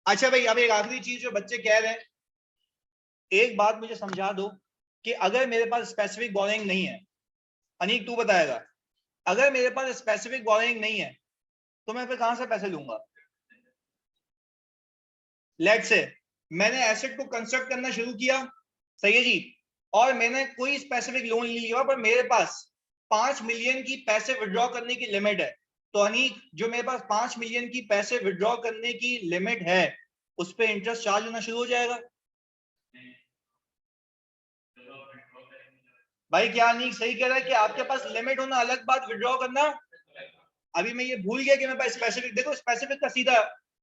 अच्छा भाई, अब एक आखिरी चीज जो बच्चे कह रहे हैं, एक बात मुझे समझा दो कि अगर मेरे पास स्पेसिफिक बोरिंग नहीं है, अनीक तू बताएगा, अगर मेरे पास स्पेसिफिक बोरिंग नहीं है तो मैं फिर कहां से पैसे लूंगा? लेट से मैंने एसेट को कंस्ट्रक्ट करना शुरू किया, सही है जी, और मैंने कोई स्पेसिफिक लोन नहीं लिया, पर मेरे पास 5 मिलियन की पैसे विड्रॉ करने की लिमिट है। तो अनीक, जो मेरे पास 5 मिलियन की पैसे विड्रॉ करने की लिमिट है, उस पर इंटरेस्ट चार्ज होना शुरू हो जाएगा? भाई क्या अनीक सही कह रहा है कि आपके पास लिमिट होना अलग बात, विड्रॉ करना? अभी मैं ये भूल गया कि मेरे पास स्पेसिफिक, देखो स्पेसिफिक का सीधा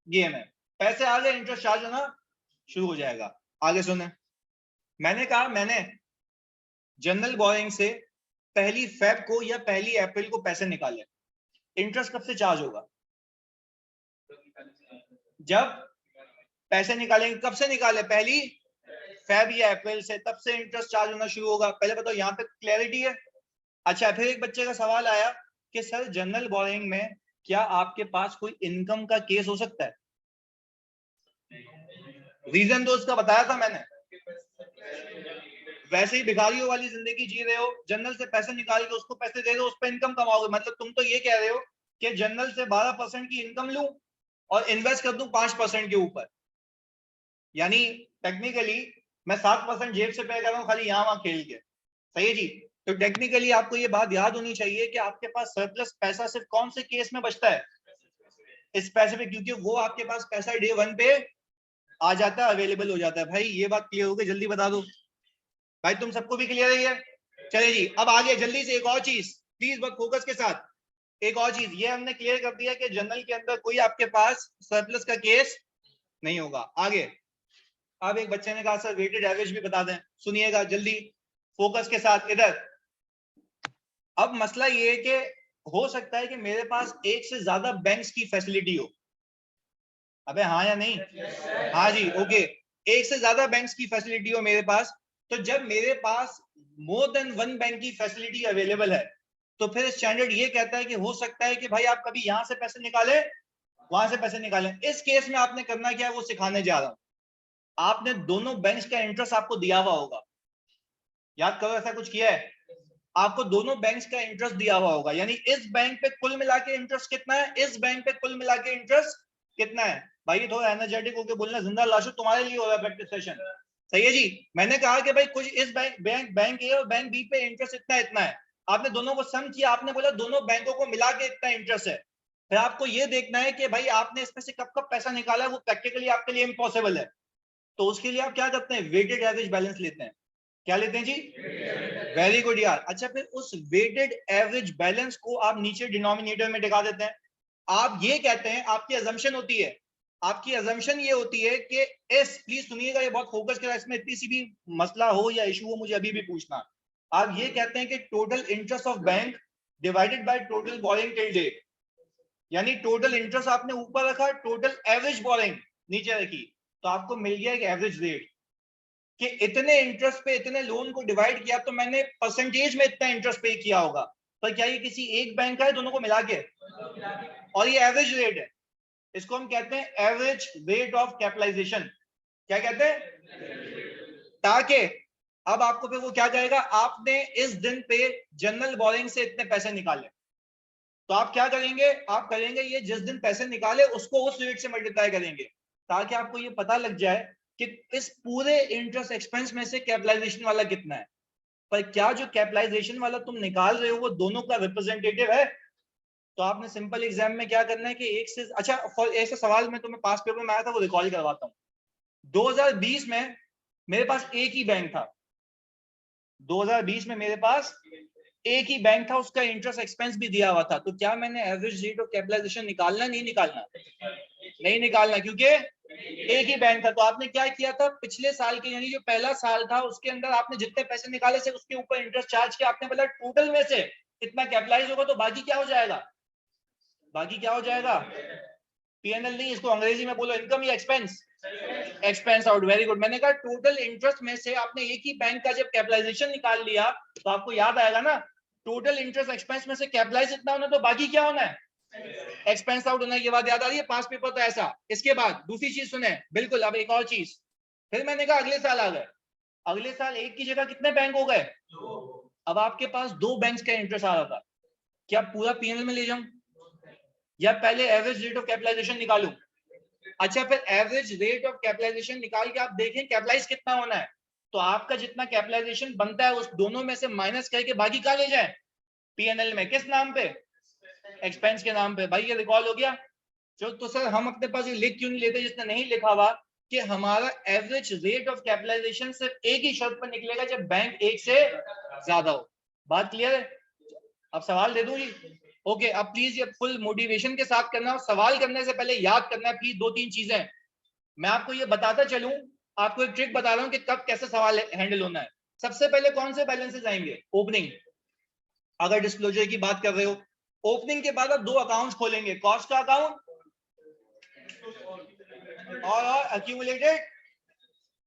गेम है, पैसे आ गए इंटरेस्ट चार्ज होना शुरू हो जाएगा। आगे सुने, मैंने कहा मैंने जनरल बोरिंग से 1 फेब को या 1 अप्रैल को पैसे निकाले, इंटरेस्ट कब से चार्ज होगा? जब पैसे निकालेंगे। कब से निकाले? 1 फेब या अप्रैल से, तब से इंटरेस्ट चार्ज होना शुरू होगा। पहले बताओ, यहाँ पे क्लैरिटी है? अच्छा, फिर एक बच्चे का सवाल आया कि सर जनरल बोरिंग में क्या आपके पास कोई इनकम का केस हो सकता है? रीजन तो उसका बताया था मैंने। वैसे ही भिखारियों वाली जिंदगी जी रहे हो, जनरल से पैसे निकाल के उसको पैसे दे रहे हो, उस पर इनकम कमाओगे। मतलब तुम तो ये कह रहे हो कि जनरल से 12% की इनकम लूं और इन्वेस्ट कर दूं 5% के ऊपर, यानी टेक्निकली मैं 7% जेब से पे कर रहा हूं खाली यहां वहां खेल के। सही है जी। तो टेक्निकली आपको ये बात याद होनी चाहिए कि आपके पास सरप्लस पैसा सिर्फ कौन से केस में बचता है? स्पेसिफिक, क्योंकि वो आपके पास पैसा डे 1 पे आ जाता है, अवेलेबल हो जाता है। भाई ये बात क्लियर हो गई? जल्दी बता दो भाई, तुम सबको भी क्लियर है ये? चलिए जी, अब आगे जल्दी से एक और चीज प्लीज बहुत फोकस के साथ। एक और चीज ये हमने क्लियर कर दिया कि जनरल के अंदर कोई आपके पास सरप्लस का केस नहीं होगा। आगे अब एक बच्चे ने कहा सर वेटेड एवरेज भी बता दें, सुनिएगा जल्दी फोकस के साथ इधर। अब मसला ये है कि हो सकता है कि मेरे पास एक से ज्यादा बैंक्स की फैसिलिटी हो। अबे हाँ या नहीं? हाँ जी, ओके। एक से ज्यादा बैंक्स की फैसिलिटी हो मेरे पास, तो जब मेरे पास मोर देन वन बैंक की फैसिलिटी अवेलेबल है, तो फिर स्टैंडर्ड ये कहता है कि हो सकता है कि भाई आप कभी यहां से पैसे निकाले, वहां से पैसे निकालें। इस केस में आपने करना क्या है वो सिखाने जा रहा हूं। आपने दोनों बैंक्स का इंटरेस्ट आपको दिया हुआ होगा, याद करो ऐसा कुछ किया है? आपको दोनों बैंक्स का इंटरेस्ट दिया हुआ होगा, यानी इस बैंक पे कुल मिला के इंटरेस्ट कितना है, इस बैंक पे कुल मिला के इंटरेस्ट कितना है। भाई थोड़ा एनर्जेटिक होकर बोलना, जिंदा लाशो तुम्हारे लिए हो रहा है प्रैक्टिस सेशन। सही है जी। मैंने कहा कि भाई कुछ इस बैंक ए और बैंक बी पे इंटरेस्ट इतना इतना है, आपने दोनों को सम किया, आपने बोला दोनों बैंकों को मिला के इतना इंटरेस्ट है। फिर आपको ये देखना है कि भाई आपने इसमें से कब कब पैसा निकाला है, वो प्रैक्टिकली आपके लिए इम्पॉसिबल है। तो उसके लिए आप क्या करते हैं, वेटेड एवरेज बैलेंस लेते हैं। क्या लेते हैं जी? वेरी गुड यार। अच्छा, फिर उस वेटेड एवरेज बैलेंस को आप नीचे डिनोमिनेटर में दिखा देते हैं। आप ये कहते हैं, आपकी अजम्पशन होती है, आपकी अजम्पशन ये होती है कि एस, प्लीज सुनिएगा ये बहुत फोकस करा, इसमें इतनी सी भी मसला हो या इशू हो मुझे अभी भी पूछना। आप ये कहते हैं कि total interest of bank divided by total borrowing till date, यानी टोटल इंटरेस्ट आपने ऊपर रखा, टोटल एवरेज बोरिंग नीचे रखी, तो आपको मिल गया एक एवरेज रेट कि इतने इंटरेस्ट पे इतने लोन को डिवाइड किया तो मैंने परसेंटेज में इतना इंटरेस्ट पे किया होगा। पर क्या ये किसी एक बैंक का है, दोनों को मिला के? और ये एवरेज रेट है, इसको हम कहते हैं एवरेज रेट ऑफ कैपिटलाइजेशन। क्या कहते हैं? ताकि अब आपको फिर वो क्या कहेगा, आपने इस दिन पे जनरल बोरिंग से इतने पैसे निकाले, तो आप क्या करेंगे, आप करेंगे ये जिस दिन पैसे निकाले उसको उस रेट से मल्टीप्लाई करेंगे, ताकि आपको ये पता लग जाए कि इस पूरे इंटरेस्ट एक्सपेंस में से कैपिटलाइजेशन वाला कितना है। पर क्या जो कैपिटलाइजेशन वाला तुम निकाल रहे हो वो दोनों का रिप्रेजेंटेटिव है? तो आपने सिंपल एग्जाम में क्या करना है कि एक से अच्छा, फॉर ऐसा सवाल मैं तुम्हें पास पेपर में आया था वो रिकॉल करवाता हूँ। 2020 में मेरे पास एक ही बैंक था, 2020 में मेरे पास एक ही बैंक था, उसका इंटरेस्ट एक्सपेंस भी दिया हुआ था। तो क्या मैंने एवरेज रेट ऑफ कैपिटलाइजेशन निकालना, नहीं निकालना? नहीं निकालना, क्योंकि एक ही बैंक था। तो आपने क्या किया था, पिछले साल के यानी जो पहला साल था उसके अंदर आपने जितने पैसे निकाले से उसके ऊपर इंटरेस्ट चार्ज किया। आपने बोला टोटल में से इतना कैपिटलाइज होगा, तो बाकी क्या हो जाएगा, बाकी क्या हो जाएगा? पीएनएल नहीं, इसको अंग्रेजी में बोलो इनकम या expense? Expense out. Very good. मैंने कहा टोटल इंटरेस्ट में से आपने एक ही बैंक का जब कैपिटलाइजेशन निकाल लिया तो आपको याद आएगा ना, टोटल इंटरेस्ट एक्सपेंस में से कैपिटलाइज इतना होना, तो बाकी क्या होना है, एक्सपेंस आउट होना। ये बात याद आ रही है? पास पेपर तो ऐसा। इसके बाद दूसरी चीज सुने, बिल्कुल अब एक और चीज। फिर मैंने कहा अगले साल आ गए, अगले साल एक की जगह कितने बैंक हो गए? अब आपके पास दो बैंक्स का इंटरेस्ट आ रहा था। क्या पूरा पीएनएल में ले जाऊं या पहले एवरेज रेट ऑफ कैपिटलाइजेशन निकालूं? अच्छा, फिर एवरेज रेट ऑफ कैपिटलाइजेशन निकाल के आप देखें कैपिटलाइज कितना होना है, तो आपका जितना कैपिटलाइजेशन बनता है उस दोनों में से माइनस करके बाकी क्या ले जाए, पीएनएल में। किस नाम पे? एक्सपेंस के नाम पे। भाई ये रिकॉल हो गया? जो तो सर हम अपने पास ये लिख क्यों नहीं लेते जिसने नहीं लिखा हुआ कि हमारा एवरेज रेट ऑफ कैपिटलाइजेशन सिर्फ एक ही शर्त पर निकलेगा जब बैंक एक से ज्यादा हो। बात क्लियर है? अब सवाल दे दूं जी? ओके, अब प्लीज ये फुल मोटिवेशन के साथ करना, और सवाल करने से पहले याद करना है प्लीज दो तीन चीजें। मैं आपको ये बताता चलूं, आपको एक ट्रिक बता रहा हूं कि कब कैसे सवाल हैंडल होना है। सबसे पहले कौन से बैलेंसेस आएंगे? ओपनिंग। अगर डिस्क्लोजर की बात कर रहे हो, ओपनिंग के बाद आप दो अकाउंट्स खोलेंगे, कॉस्ट का अकाउंट और अक्यूमुलेटेड।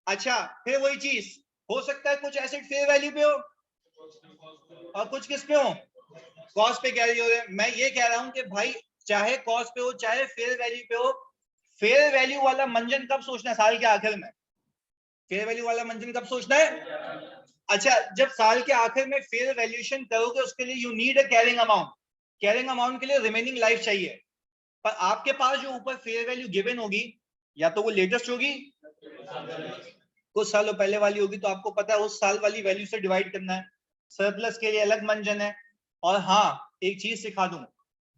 अच्छा, फिर वही चीज हो सकता है कुछ एसेट फेयर वैल्यू पे हो और कुछ किस पे हो, कॉस्ट पे कैरी हो रहे हैं। मैं ये कह रहा हूं कि भाई चाहे कॉस्ट पे हो चाहे फेयर वैल्यू पे हो, फेयर वैल्यू वाला मंजन कब सोचना है? साल के आखिर में। फेयर वैल्यू वाला मंजन कब सोचना है? अच्छा, जब साल के आखिर में फेयर वैल्यूएशन करोगे उसके लिए you need a carrying amount. Carrying amount के लिए रिमेनिंग लाइफ चाहिए, पर आपके पास जो ऊपर फेयर वैल्यू गिवन होगी या तो वो लेटेस्ट होगी, कुछ सालों पहले वाली होगी, तो आपको पता है उस साल वाली वैल्यू से डिवाइड करना है। सरप्लस के लिए अलग मंजन है। और हाँ, एक चीज सिखा दूं,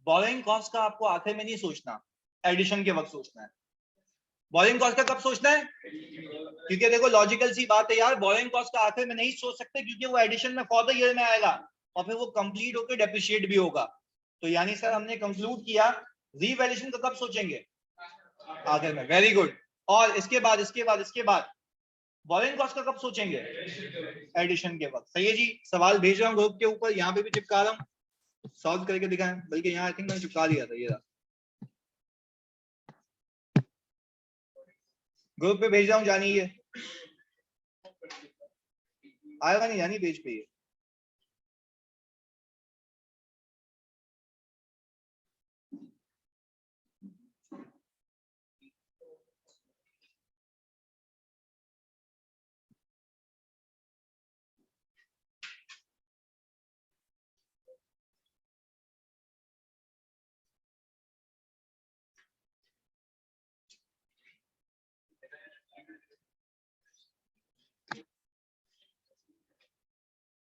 बोरोइंग कॉस्ट का आपको आखिर में नहीं सोचना, एडिशन के वक्त सोचना है। बोरोइंग कॉस्ट का कब सोचना है? क्योंकि देखो लॉजिकल सी बात है यार, बोरोइंग कॉस्ट का आखिर में नहीं सोच सकते क्योंकि वो एडिशन में फॉर द ईयर में आएगा और फिर वो कंप्लीट होकर डेप्रिशिएट भी होगा। तो यानी सर हमने कंक्लूड किया रीवैल्यूएशन का कब सोचेंगे? आखिर में। Very good. और इसके बाद बोरोइंग कॉस्ट का कब सोचेंगे? एडिशन के वक्त। सही है जी। सवाल भेज रहा हूँ ग्रुप के ऊपर, यहाँ पे भी चिपका रहा हूँ, सॉल्व करके दिखाएं। बल्कि यहाँ आई थिंक मैंने चिपका दिया था, ये रहा। ग्रुप पे भेज रहा हूँ, जानिए। आएगा नहीं जानी पेज पे ये।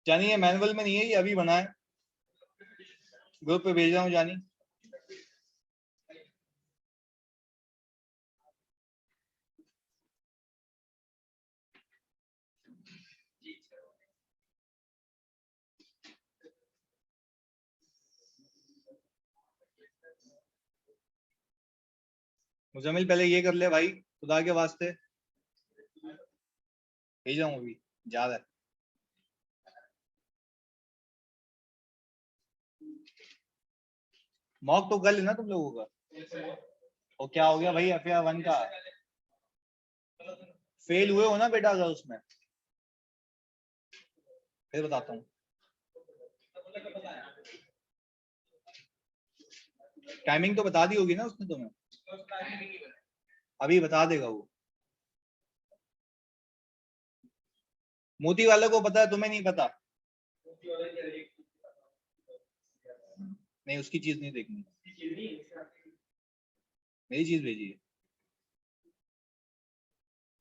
जानी ये मैनुअल में नहीं है, ये अभी बना है। ग्रुप पे भेज रहा हूँ जानी। मुजम्मिल पहले ये कर ले भाई, खुदा के वास्ते। भेज रहा हूँ अभी, जा रहा है। मॉक तो कर लेना तुम लोगों का। और क्या हो गया भाई FAR 1 का? फेल हुए हो ना बेटा अगर उसमें? फिर बताता हूँ। टाइमिंग तो बता दी होगी ना उसने तुम्हें? अभी बता देगा वो। मोती वाले को पता है, तुम्हें नहीं पता? नहीं, उसकी चीज नहीं देखनी, मेरी चीज भेजिए।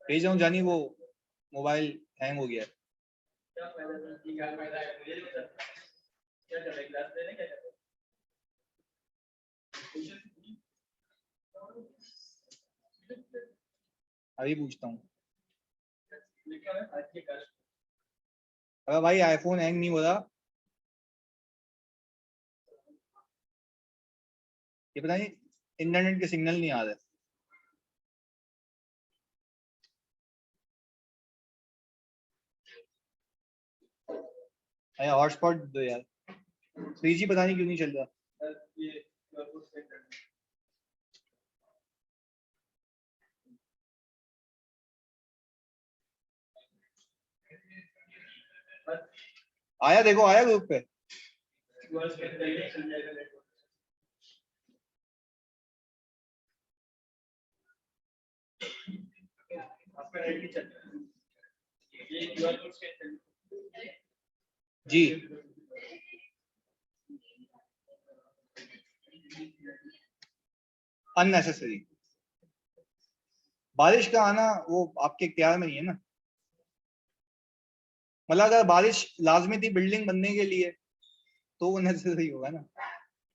भेज रहा हूँ जानी, वो मोबाइल हैंग हो गया है। अभी पूछता हूँ। अगर भाई आईफोन हैंग नहीं हो रहा, ये पता नहीं इंटरनेट के सिग्नल नहीं आ रहे। अरे हॉटस्पॉट दो यार। 3G पता नहीं क्यों नहीं चल रहा। आया, देखो आया ग्रुप पे। जी अननेसेसरी। बारिश का आना वो आपके इख्तियार में नहीं है ना। मतलब अगर बारिश लाजमी थी बिल्डिंग बनने के लिए तो वो नेसेसरी होगा ना।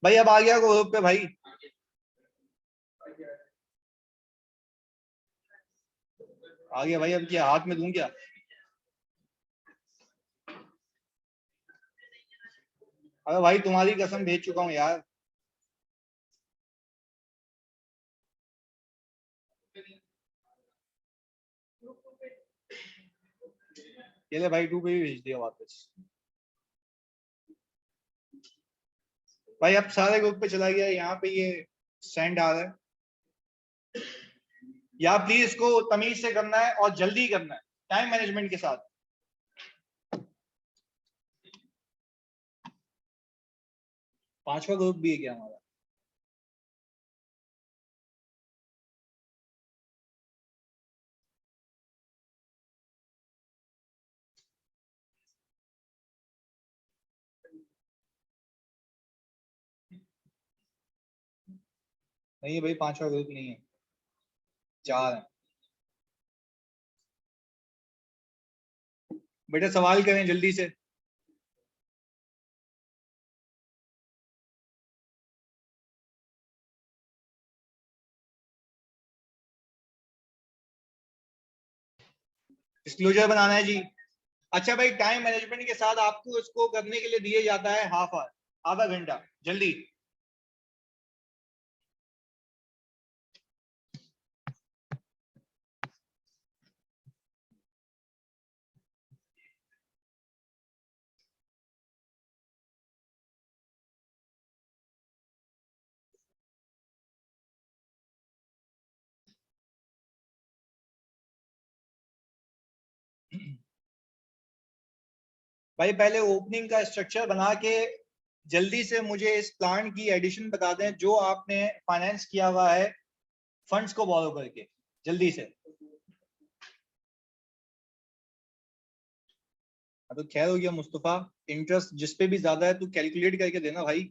भाई अब आ गया ग्रुप पे भाई। आ गया भाई, अब क्या हाथ में दूं क्या? अरे भाई तुम्हारी कसम भेज चुका हूँ यार। ये ले भाई 2 पे भी भेज दिया वापस। भाई अब सारे ग्रुप पे चला गया, यहाँ पे ये सेंड आ रहा है। या प्लीज इसको तमीज से करना है और जल्दी करना है, टाइम मैनेजमेंट के साथ। 5वां ग्रुप भी है क्या हमारा? नहीं है भाई, 5वां ग्रुप नहीं है, 4 है। बेटा सवाल करें जल्दी से। डिस्क्लोजर बनाना है जी। अच्छा भाई, टाइम मैनेजमेंट के साथ आपको इसको करने के लिए दिए जाता है हाफ आवर, आधा घंटा, जल्दी। भाई पहले ओपनिंग का स्ट्रक्चर बना के जल्दी से मुझे इस प्लान की एडिशन बता दें जो आपने फाइनेंस किया हुआ है फंड्स को बोरो करके, जल्दी से। तो खैर हो गया मुस्तफा, इंटरेस्ट जिस पे भी ज्यादा है तू कैलकुलेट करके देना भाई।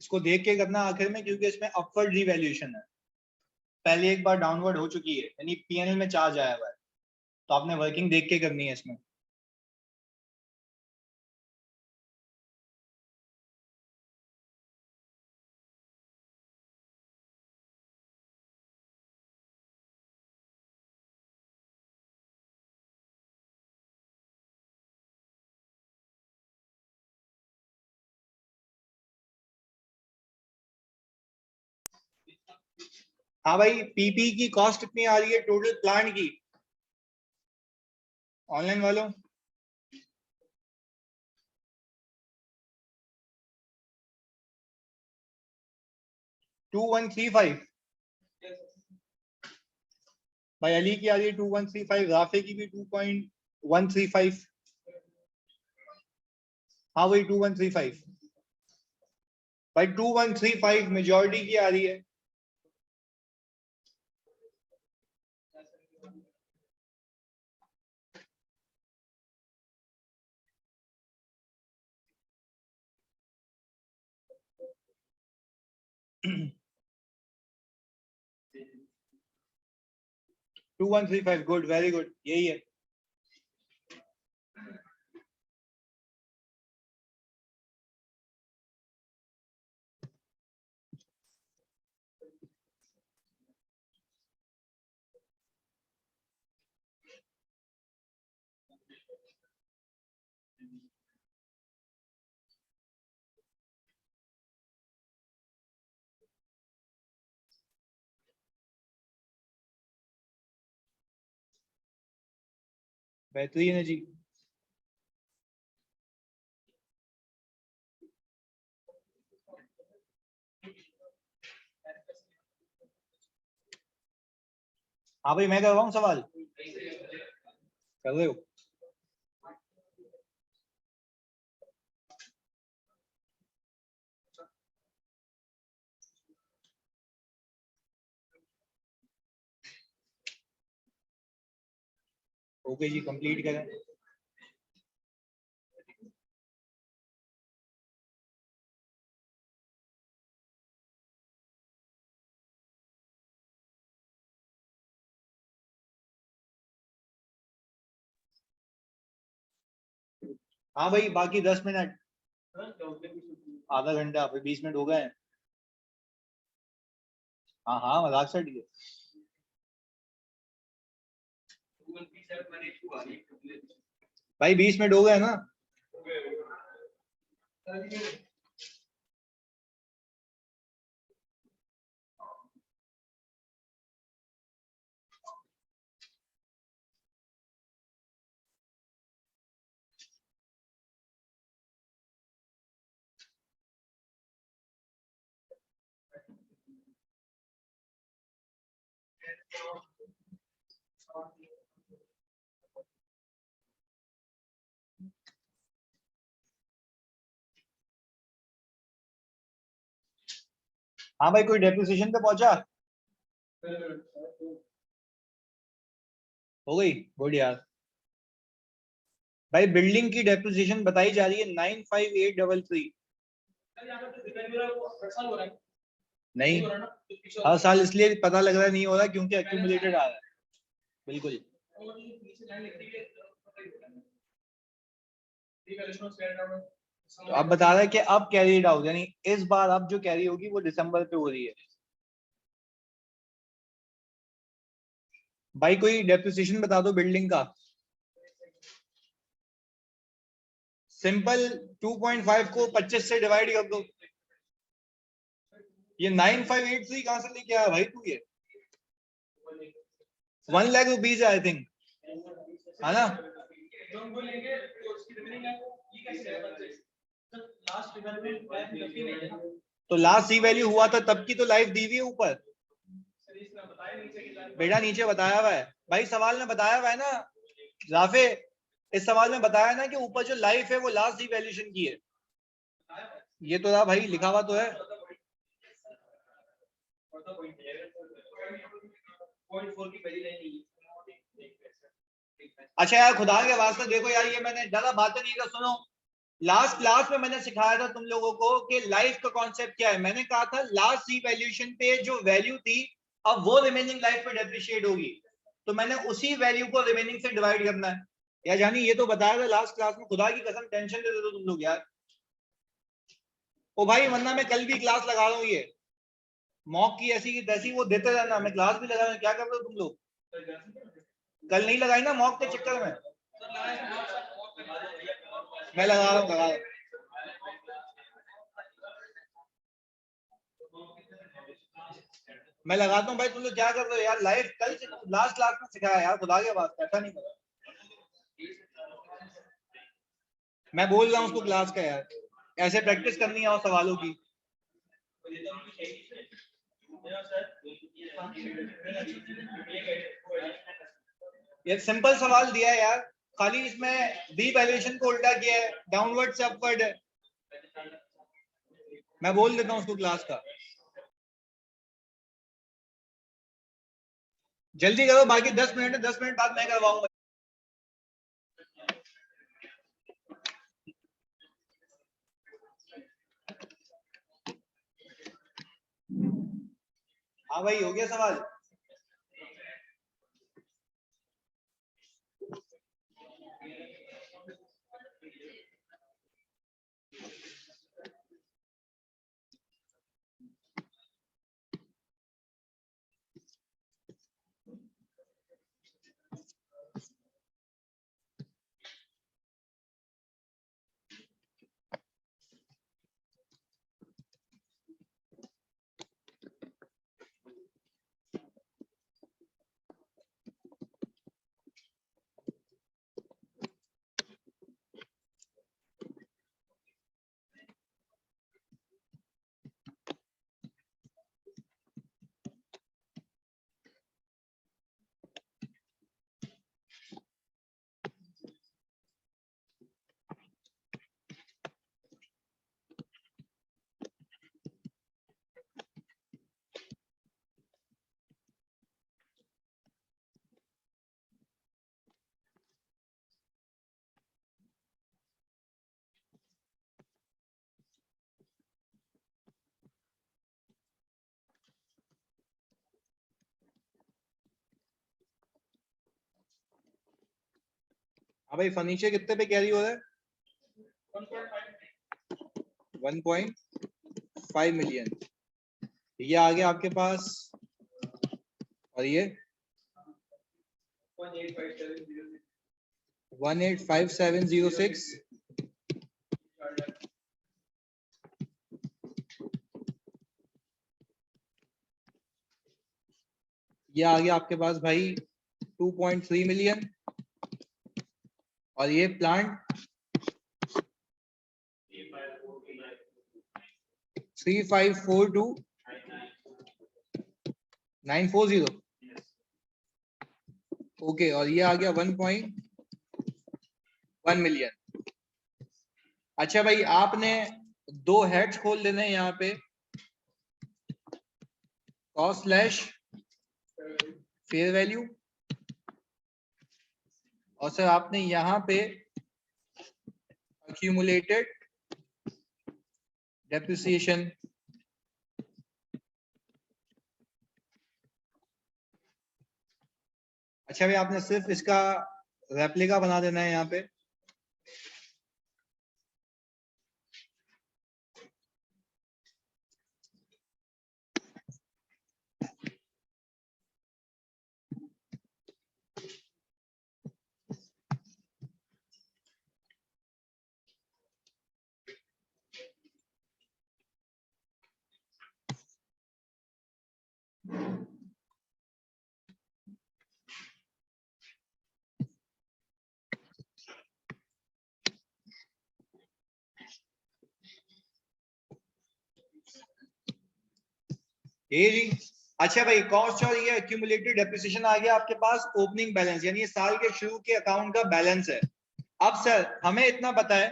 इसको देख के करना आखिर में, क्योंकि इसमें अपवर्ड रिवैल्यूएशन है। पहले एक बार डाउनवर्ड हो चुकी है, यानी पीएनएल में चार्ज आया हुआ है, तो आपने वर्किंग देख के करनी है इसमें। हाँ भाई, पीपी की कॉस्ट कितनी आ रही है टोटल प्लांट की, ऑनलाइन वालों? 2135। भाई अली की आ रही है 2135, राफे की भी 2.135। हाँ वही 2135। भाई 2135 मेजोरिटी की आ रही है। टू 2135, गुड, वेरी गुड, यही है। बेहतरीन है जी। हाँ भाई मैं कर रहा हूँ सवाल, कर रहे हो? ओके जी, कंप्लीट करें। हाँ भाई बाकी 10 मिनट। आधा घंटा, 20 मिनट हो गए हैं। हाँ हाँ, मजाक से ठीक है। भाई 20 मिनट हो गए ना। हाँ भाई, कोई डेप्रिसिएशन पे पहुंचा? हो गई, गुड यार। भाई बिल्डिंग की डेप्रिसिएशन बताई जा रही है 95833। नहीं, हर साल इसलिए पता लग रहा है नहीं हो रहा क्योंकि एक्यूमुलेटेड आ रहा है। बिल्कुल। तो अब बता रहा है कि अब कैरीड आउट, यानी इस बार अब जो कैरी होगी वो दिसंबर पे हो रही है। भाई कोई डेप्रिसिएशन बता दो बिल्डिंग का। सिंपल 2.5 को 25 से डिवाइड कर दो। ये 9583 कहां से लेके आया भाई तू? ये 1 लाख रुपीज है आई थिंक, है ना? तो लास्ट सी वैल्यू हुआ था तब की तो लाइफ दी हुई है ऊपर। बेटा नीचे बताया हुआ है भाई, सवाल में बताया हुआ है ना राफे, इस सवाल में बताया ना कि ऊपर जो लाइफ है वो लास्ट सी वैल्यूशन की है। ये तो रहा भाई, लिखा हुआ तो है। अच्छा यार, खुदा के वास्ते देखो यार, ये मैंने ज्यादा बातें नहीं कर, सुनो। लास्ट क्लास में मैंने सिखाया था तुम लोगों को कि लाइफ का कॉन्सेप्ट क्या है। मैंने कहा था लास्ट सी वैल्यूएशन पे जो वैल्यू थी अब वो रिमेनिंग लाइफ पे डेप्रिशिएट होगी, तो मैंने उसी वैल्यू को रिमेनिंग से डिवाइड करना है। या जानी ये तो बताया था लास्ट क्लास में, खुदा की कसम टेंशन दे दो तुम लोग यार। ओ भाई, वरना मैं कल भी क्लास लगा रहा हूँ, ये मॉक की ऐसी की तैसी वो देते रहना, मैं क्लास भी लगा रहा हूँ। क्या कर रहे हो तुम लोग? कल नहीं लगाई ना मॉक के चक्कर में? मैं लगा रहा हूँ, लगा रहा हूँ। मैं लगाता हूँ भाई, तुम लोग क्या कर रहे हो यार? लाइव कल से लास्ट क्लास में सिखाया यार, खुदा के बात ऐसा नहीं पता। मैं बोल रहा हूँ उसको क्लास का यार, ऐसे प्रैक्टिस करनी है और सवालों की। ये सिंपल सवाल दिया है यार, खाली इसमें डी वैल्यूएशन को उल्टा किया है, डाउनवर्ड से अपवर्ड है। मैं बोल देता हूँ उसको क्लास का। जल्दी करो, बाकी 10 मिनट है, 10 मिनट बाद मैं करवाऊंगा। हाँ भाई, हो गया सवाल? हाँ भाई, फर्नीचर कितने पे कैरी हो रहा है? 1.5 मिलियन, ये आ गया आपके पास, और ये 185706, ये आ गया आपके पास भाई 2.3 मिलियन, और ये प्लांट 3542940, ओके, और ये आ गया 1.1 मिलियन। अच्छा भाई, आपने दो हेड्स खोल देने हैं यहाँ पे, कॉस्ट स्लैश फेयर वैल्यू, और सर आपने यहाँ पे accumulated depreciation, अच्छा भाई आपने सिर्फ इसका रेप्लिका बना देना है यहाँ पे, ये जी। अच्छा भाई, कॉस्ट और ये एक्यूमुलेटेड डेप्रिसिएशन आ गया आपके पास ओपनिंग बैलेंस, यानी ये साल के शुरू के अकाउंट का बैलेंस है। अब सर हमें इतना पता है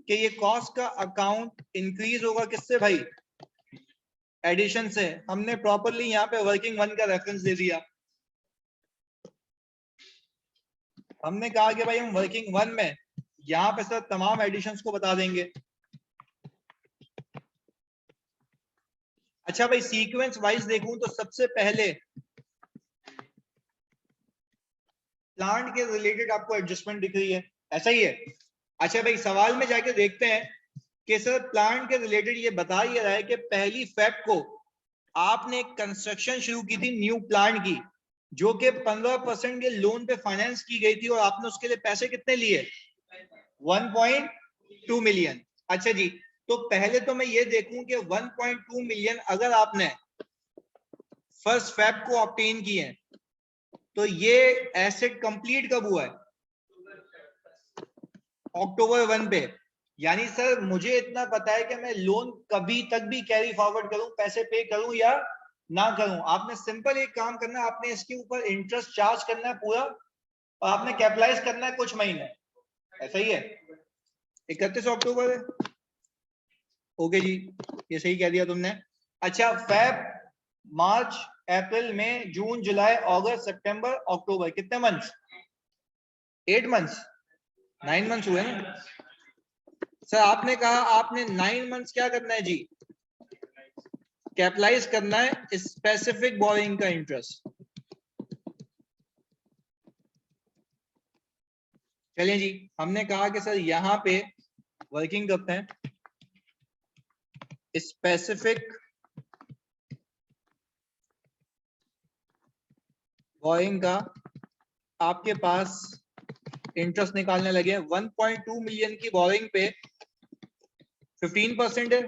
कि ये कॉस्ट का अकाउंट इंक्रीज होगा किससे भाई, एडिशन से। हमने प्रॉपर्ली यहाँ पे वर्किंग वन का रेफरेंस दे दिया, हमने कहा कि भाई हम वर्किंग वन में यहाँ पे सर तमाम एडिशंस को बता देंगे। अच्छा भाई, सीक्वेंस वाइज देखूं तो सबसे पहले प्लांट के रिलेटेड आपको एडजस्टमेंट दिख रही है, ऐसा ही है। अच्छा भाई, सवाल में जाके देखते हैं कि सर प्लांट के रिलेटेड ये बता ही रहा है कि पहली फेब को आपने कंस्ट्रक्शन शुरू की थी न्यू प्लांट की, जो कि 15% के लोन पे फाइनेंस की गई थी, और आपने उसके लिए पैसे कितने लिए, 1.2 मिलियन। अच्छा जी, तो पहले तो मैं ये देखूं कि 1.2 मिलियन अगर आपने फर्स्ट फेब को ऑब्टेन किए हैं, तो ये एसेट कंप्लीट कब हुआ है, अक्टूबर 1 पे। यानी सर मुझे इतना पता है कि मैं लोन कभी तक भी कैरी फॉरवर्ड करूं, पैसे पे करूं या ना करूं, आपने सिंपल एक काम करना है, आपने इसके ऊपर इंटरेस्ट चार्ज करना है पूरा, और आपने कैपिटलाइज करना है कुछ महीने, ऐसा ही है। 31 अक्टूबर है, ओके जी, ये सही कह दिया तुमने। अच्छा, फेब, मार्च, अप्रैल, मई, जून, जुलाई, अगस्त, सितंबर, अक्टूबर, कितने मंथ्स, 8 मंथ्स, 9 मंथ्स हुए ना सर। आपने कहा आपने 9 मंथ्स क्या करना है जी, कैपिटलाइज करना है स्पेसिफिक बोरिंग का इंटरेस्ट। चलिए जी, हमने कहा कि सर यहां पे वर्किंग करते हैं स्पेसिफिक बोरिंग का, आपके पास इंटरेस्ट निकालने लगे। 1.2 मिलियन की बोरिंग पे 15% है,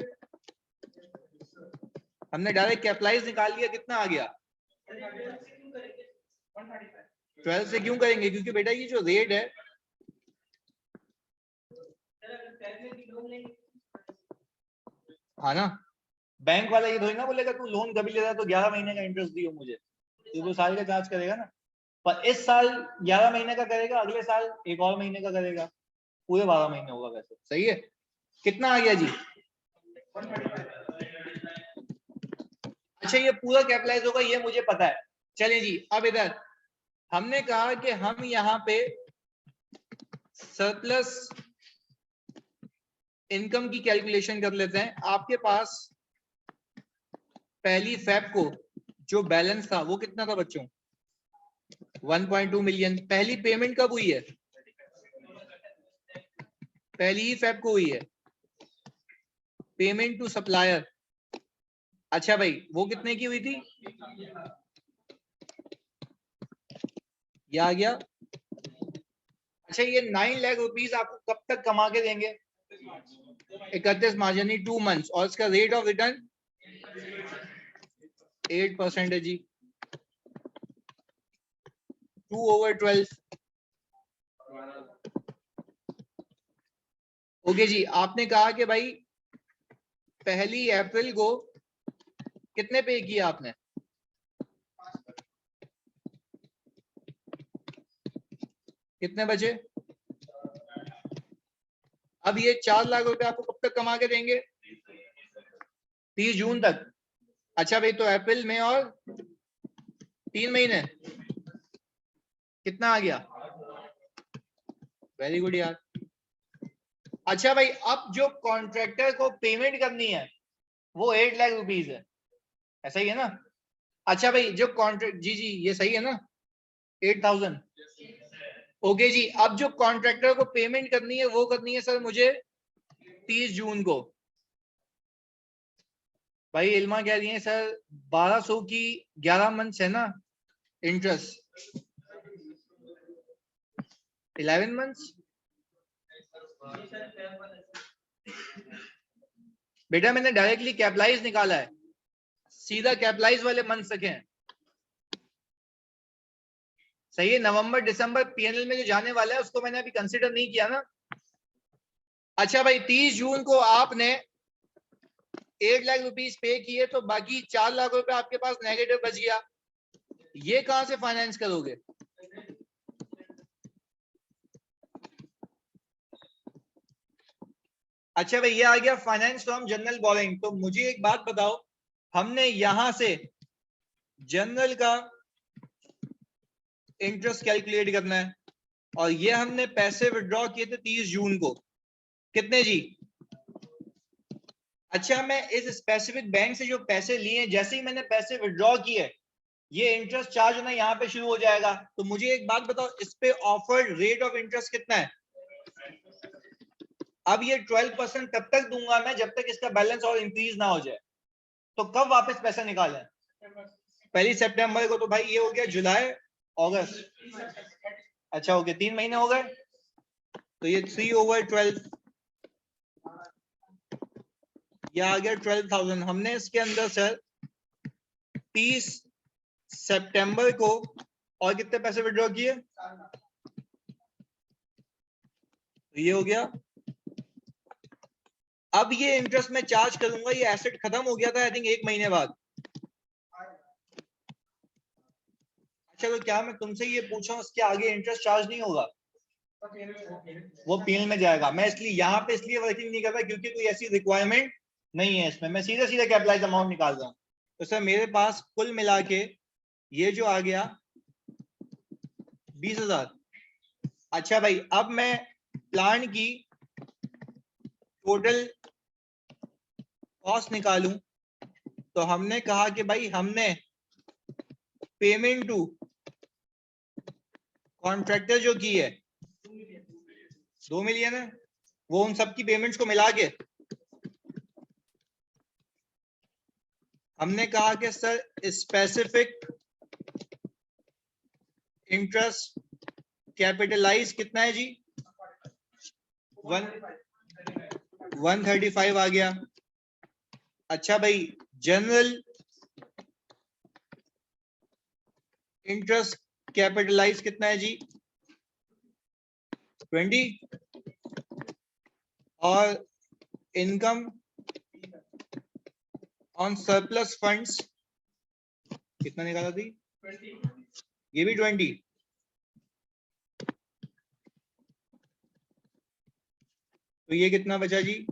हमने डायरेक्ट कैपिटलाइज निकाल लिया, कितना आ गया 12 से। क्यों करेंगे, क्योंकि बेटा ये जो रेट है, हाँ ना, बैंक वाला ये थोड़ी ना बोलेगा तू लोन कभी ले रहा है तो 11 महीने का इंटरेस्ट दियो मुझे, तो वो साल का चार्ज करेगा ना। पर इस साल 11 महीने का करेगा, अगले साल एक और महीने का करेगा, पूरे 12 महीने होगा वैसे, सही है। कितना आ गया जी, अच्छा ये पूरा कैपिटलाइज होगा, ये मुझे पता है। चलिए जी, अब इधर हमने कहा कि हम यहाँ पे सरप्लस इनकम की कैलकुलेशन कर लेते हैं। आपके पास पहली फेब को जो बैलेंस था वो कितना था बच्चों, 1.2 मिलियन। पहली पेमेंट कब हुई है, पहली ही फेब को हुई है। पेमेंट टू सप्लायर, अच्छा भाई वो कितने की हुई थी, ये आ गया। अच्छा ये 9 लाख रुपीस आपको कब तक कमा के देंगे, 31 मार्च यानी 2 मंथ्स, और इसका रेट ऑफ रिटर्न 8% है जी, 2/12। ओके जी, आपने कहा कि भाई 1 अप्रैल को कितने पे किया आपने, कितने बचे, अब ये 4 लाख रुपए आपको कब तक कमा के देंगे, 30 जून तक। अच्छा भाई तो अप्रैल में और 3 महीने कितना आ गया, वेरी गुड यार। अच्छा भाई अब जो कॉन्ट्रैक्टर को पेमेंट करनी है वो 8 लाख रुपीस है, ऐसा ही है ना। अच्छा भाई जो कॉन्ट्रैक्ट, जी जी ये सही है ना, 8,000। ओके जी, अब जो कॉन्ट्रैक्टर को पेमेंट करनी है वो करनी है सर मुझे 30 जून को। भाई इल्मा कह रही है सर 1200 की 11 मंथ्स है ना इंटरेस्ट, 11 मंथ्स। बेटा मैंने डायरेक्टली कैपिटलाइज निकाला है, सीधा कैपिटलाइज वाले मंथ रखे हैं, सही है। नवंबर दिसंबर पीएनएल में जो जाने वाला है उसको मैंने अभी कंसीडर नहीं किया ना। अच्छा भाई 30 जून को आपने 8 लाख रुपीस पे किए तो बाकी 4 लाख रुपए आपके पास नेगेटिव बच गया, ये कहां से फाइनेंस करोगे, अच्छा भाई ये आ गया फाइनेंस फ्रॉम जनरल बोरिंग। तो मुझे एक बात बताओ, हमने यहां से जनरल का इंटरेस्ट कैलकुलेट करना है और ये हमने पैसे विड्रॉ किए थे 30 जून को, कितने जी, अच्छा मैं इस स्पेसिफिक बैंक से जो पैसे लिए, जैसे ही मैंने पैसे विड्रॉ किए ये इंटरेस्ट चार्ज होना यहाँ पे शुरू हो जाएगा। तो मुझे एक बात बताओ इस पे ऑफर्ड रेट ऑफ इंटरेस्ट कितना है, अब ये 12% तब तक दूंगा मैं जब तक इसका बैलेंस और इंक्रीज ना हो जाए। तो कब वापस पैसा निकालें, 1 सितंबर को। तो भाई ये हो गया जुलाई अगस्त, अच्छा ओके 3 महीने हो गए, तो ये 3/12 ये आ गया 12,000। हमने इसके अंदर सर 30 सितंबर को और कितने पैसे विड्रॉ किए, तो ये हो गया। अब ये इंटरेस्ट मैं चार्ज करूंगा, ये एसेट खत्म हो गया था आई थिंक 1 महीने बाद। अच्छा तो क्या मैं तुमसे ये पूछूं इसके आगे इंटरेस्ट चार्ज नहीं होगा, वो पीएल में जाएगा। मैं इसलिए यहाँ पे इसलिए वर्किंग नहीं कर रहा क्योंकि कोई ऐसी रिक्वायरमेंट नहीं है इसमें, मैं सीधा सीधा कैपिटलाइज अमाउंट निकाल रहा हूँ। तो सर मेरे पास कुल मिला के ये जो आ गया 20,000। अच्छा भाई अब मैं प्लान की टोटल कॉस्ट निकालूं, तो हमने कहा कि भाई हमने पेमेंट टू कॉन्ट्रैक्टर जो की है 2 मिलियन है, वो उन सबकी पेमेंट्स को मिला के हमने कहा कि सर स्पेसिफिक इंटरेस्ट कैपिटलाइज कितना है जी, 135 आ गया। अच्छा भाई जनरल इंटरेस्ट कैपिटलाइज कितना है जी, 20, और इनकम ऑन सरप्लस फंड्स कितना निकाला थी, ये भी 20। तो ये कितना बचा जी,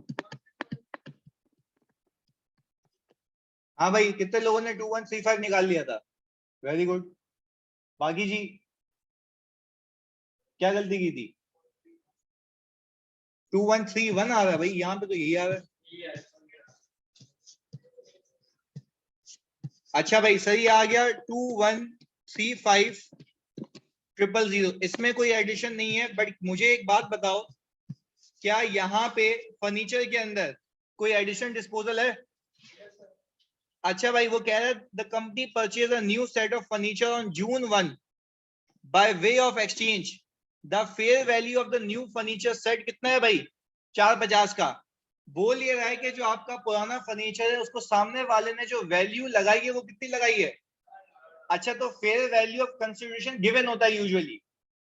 हाँ भाई कितने लोगों ने 2135 निकाल लिया था, वेरी गुड। बाकी जी क्या गलती की थी, 2131 आ रहा है भाई यहाँ पे, तो यही आ रहा है। अच्छा भाई सही आ गया 2135,000। इसमें कोई एडिशन नहीं है, बट मुझे एक बात बताओ क्या यहाँ पे फर्नीचर के अंदर कोई एडिशन डिस्पोजल है? अच्छा भाई, वो कह रहे the company purchase a new set of furniture on June 1 by way of exchange. The fair value of the new furniture set कितना है भाई? 450 का। बोल ये रहा है कि जो आपका पुराना फर्नीचर है उसको सामने वाले ने जो वैल्यू लगाई है वो कितनी लगाई है? अच्छा, तो fair value of consideration given होता है यूजुअली,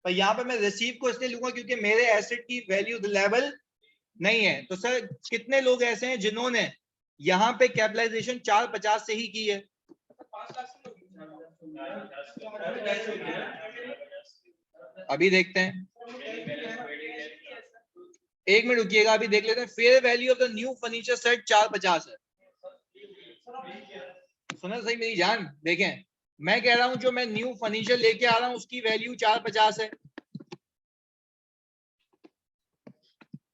पर यहाँ पे मैं रिसीव को इसलिए लूंगा क्योंकि मेरे एसेट की वैल्यू रिलायबल नहीं है। तो सर कितने लोग ऐसे हैं जिन्होंने यहाँ पे कैपिटलाइजेशन 450 से ही की है? अभी देखते हैं, एक मिनट रुकिएगा, अभी देख लेते हैं। Fair value of the new furniture set 450 है। सुनो सही मेरी जान, देखें मैं कह रहा हूं जो मैं न्यू फर्नीचर लेके आ रहा हूं उसकी वैल्यू 450 है।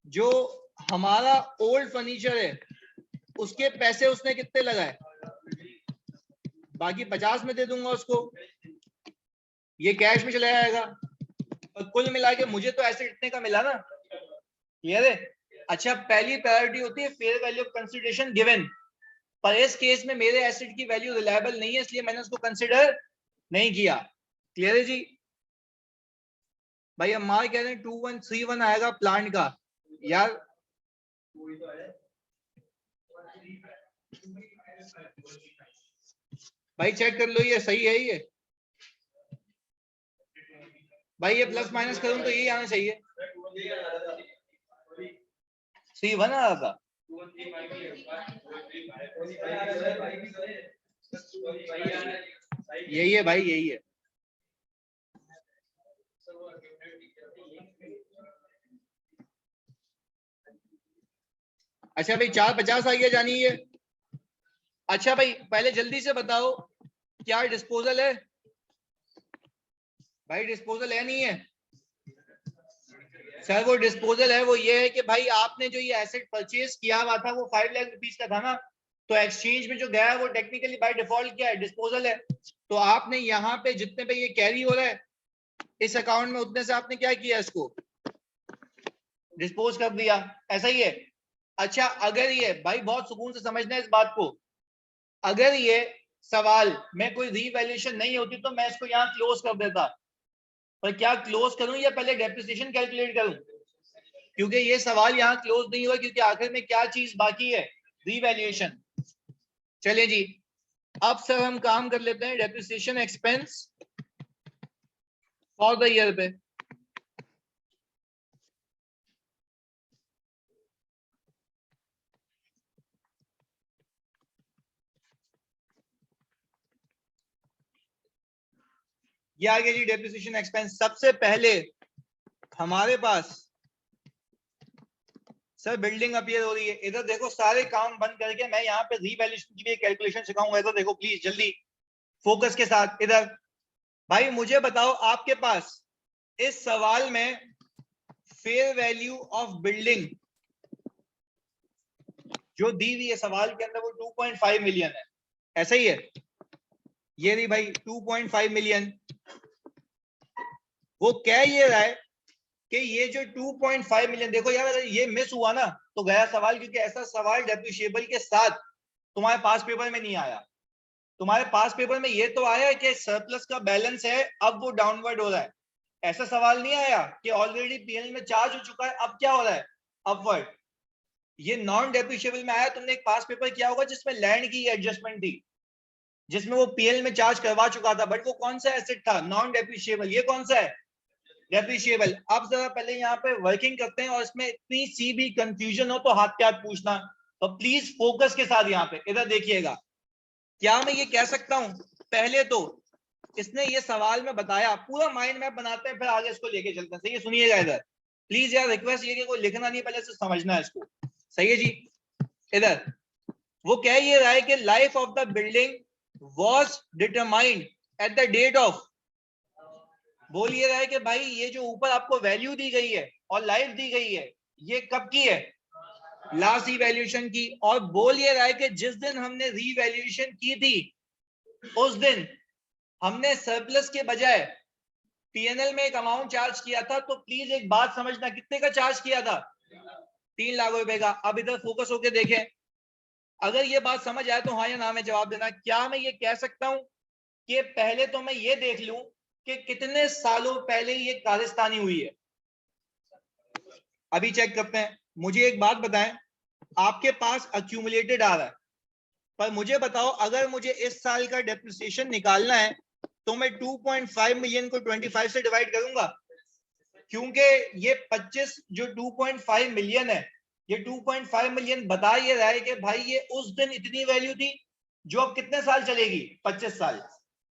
जो हमारा ओल्ड फर्नीचर है उसके पैसे उसने कितने लगाए? बाकी 50 में दे दूंगा उसको, ये कैश में चला जाएगा। और कुल मिला के मुझे तो ऐसे इतने का मिला ना, क्लियर है? अच्छा, पहली प्रायोरिटी होती है fair value of consideration given, पर इस केस में मेरे एसेट की वैल्यू रिलायबल नहीं है इसलिए मैंने उसको कंसिडर नहीं किया। क्लियर है जी? भाई हम मार कह रहे हैं 2131 आएगा प्लांट का यार। भाई चेक कर लो ये सही है ये। भाई ये प्लस माइनस करूं तो यही आना चाहिए। 3-1 आ रहा था। यही है भाई, यही है। अच्छा भाई 450 आई है जानी ये। अच्छा भाई पहले जल्दी से बताओ क्या डिस्पोजल है? भाई डिस्पोजल है नहीं है? सर वो डिस्पोजल है, वो ये है कि भाई आपने जो ये एसेट परचेज किया हुआ था वो 5 लाख रुपीस का था ना, तो एक्सचेंज में जो गया है वो टेक्निकली बाय डिफॉल्ट क्या है? डिस्पोजल है। तो आपने यहाँ पे जितने पे ये कैरी हो रहा है इस अकाउंट में उतने से आपने क्या किया? इसको डिस्पोज कर दिया, ऐसा ही है। अच्छा अगर ये, भाई बहुत सुकून से समझना है इस बात को, अगर ये सवाल में कोई रीवैल्यूएशन नहीं होती तो मैं इसको यहाँ क्लोज कर देता, पर क्या क्लोज करूं या पहले डेप्रिसिएशन कैलकुलेट करूं? क्योंकि ये सवाल यहाँ क्लोज नहीं हुआ क्योंकि आखिर में क्या चीज बाकी है? रीवैल्यूएशन। चलिए जी, अब सर हम काम कर लेते हैं depreciation expense for the year पे। ये आ गया जी डेप्रिसिएशन एक्सपेंस। सबसे पहले हमारे पास सर बिल्डिंग अपीयर हो रही है। इधर देखो, सारे काम बंद करके मैं यहाँ पे रीवैल्यूएशन की भी कैलकुलेशन सिखाऊंगा। इधर देखो प्लीज जल्दी फोकस के साथ। इधर भाई मुझे बताओ, आपके पास इस सवाल में फेयर वैल्यू ऑफ बिल्डिंग जो दी हुई है सवाल के अंदर वो 2.5 मिलियन है, ऐसा ही है? ये नहीं भाई 2.5 मिलियन। वो कह ये रहा है कि ये जो 2.5 मिलियन, देखो यार अगर ये मिस हुआ ना तो गया सवाल, क्योंकि ऐसा सवाल डेप्रिशिएबल के साथ तुम्हारे पास पेपर में नहीं आया। तुम्हारे पास पेपर में ये तो आया कि सरप्लस का बैलेंस है अब वो डाउनवर्ड हो रहा है, ऐसा सवाल नहीं आया कि ऑलरेडी पीएल में चार्ज हो चुका है अब क्या हो रहा है? अपवर्ड। ये नॉन डेप्रिशिएबल में आया। तुमने एक पास पेपर किया होगा जिसमें लैंड की एडजस्टमेंट थी, जिसमें वो पीएल में चार्ज करवा चुका था, बट वो कौन सा एसेट था? Non depreciable. ये कौन सा है? डेप्रिशिएबल। अब जरा पहले यहाँ पे वर्किंग करते हैं और इसमें इतनी सी भी कंफ्यूजन हो तो हाथ के हाथ पूछना, तो प्लीज फोकस के साथ यहाँ पे इधर देखिएगा। क्या मैं ये कह सकता हूं, पहले तो इसने ये सवाल में बताया, पूरा माइंड मैप बनाते हैं फिर आगे इसको लेके चलते हैं। सही है? सुनिएगा इधर प्लीज यार, रिक्वेस्ट ये कि कोई लिखना नहीं, पहले से समझना है इसको। सही है जी? इधर वो कह ये रहा है कि life of the building was determined at the date of, बोल ये रहा है कि भाई ये जो ऊपर आपको वैल्यू दी गई है और लाइफ दी गई है ये कब की है? लास्ट रीवैल्यूएशन की। और बोल ये रहा है कि जिस दिन हमने रीवैल्यूएशन की थी उस दिन हमने सरप्लस के बजाय पीएनएल में एक अमाउंट चार्ज किया था। तो प्लीज एक बात समझना, कितने का चार्ज किया था? 3 लाख रुपए का। अब इधर फोकस होके देखें, अगर ये बात समझ आए तो हाँ या ना में जवाब देना। क्या मैं ये कह सकता हूं कि पहले तो मैं ये देख लूं कि कितने सालों पहले ये कारस्तानी हुई है? अभी चेक करते हैं। मुझे एक बात बताएं, आपके पास अक्यूमुलेटेड आ रहा है, पर मुझे बताओ अगर मुझे इस साल का डेप्रिसिएशन निकालना है तो मैं 2.5 मिलियन को 25 से डिवाइड करूंगा, क्योंकि ये 25 जो 2.5 मिलियन है, ये 2.5 मिलियन बता ये रहा है कि भाई ये उस दिन इतनी वैल्यू थी जो अब कितने साल चलेगी, 25 साल।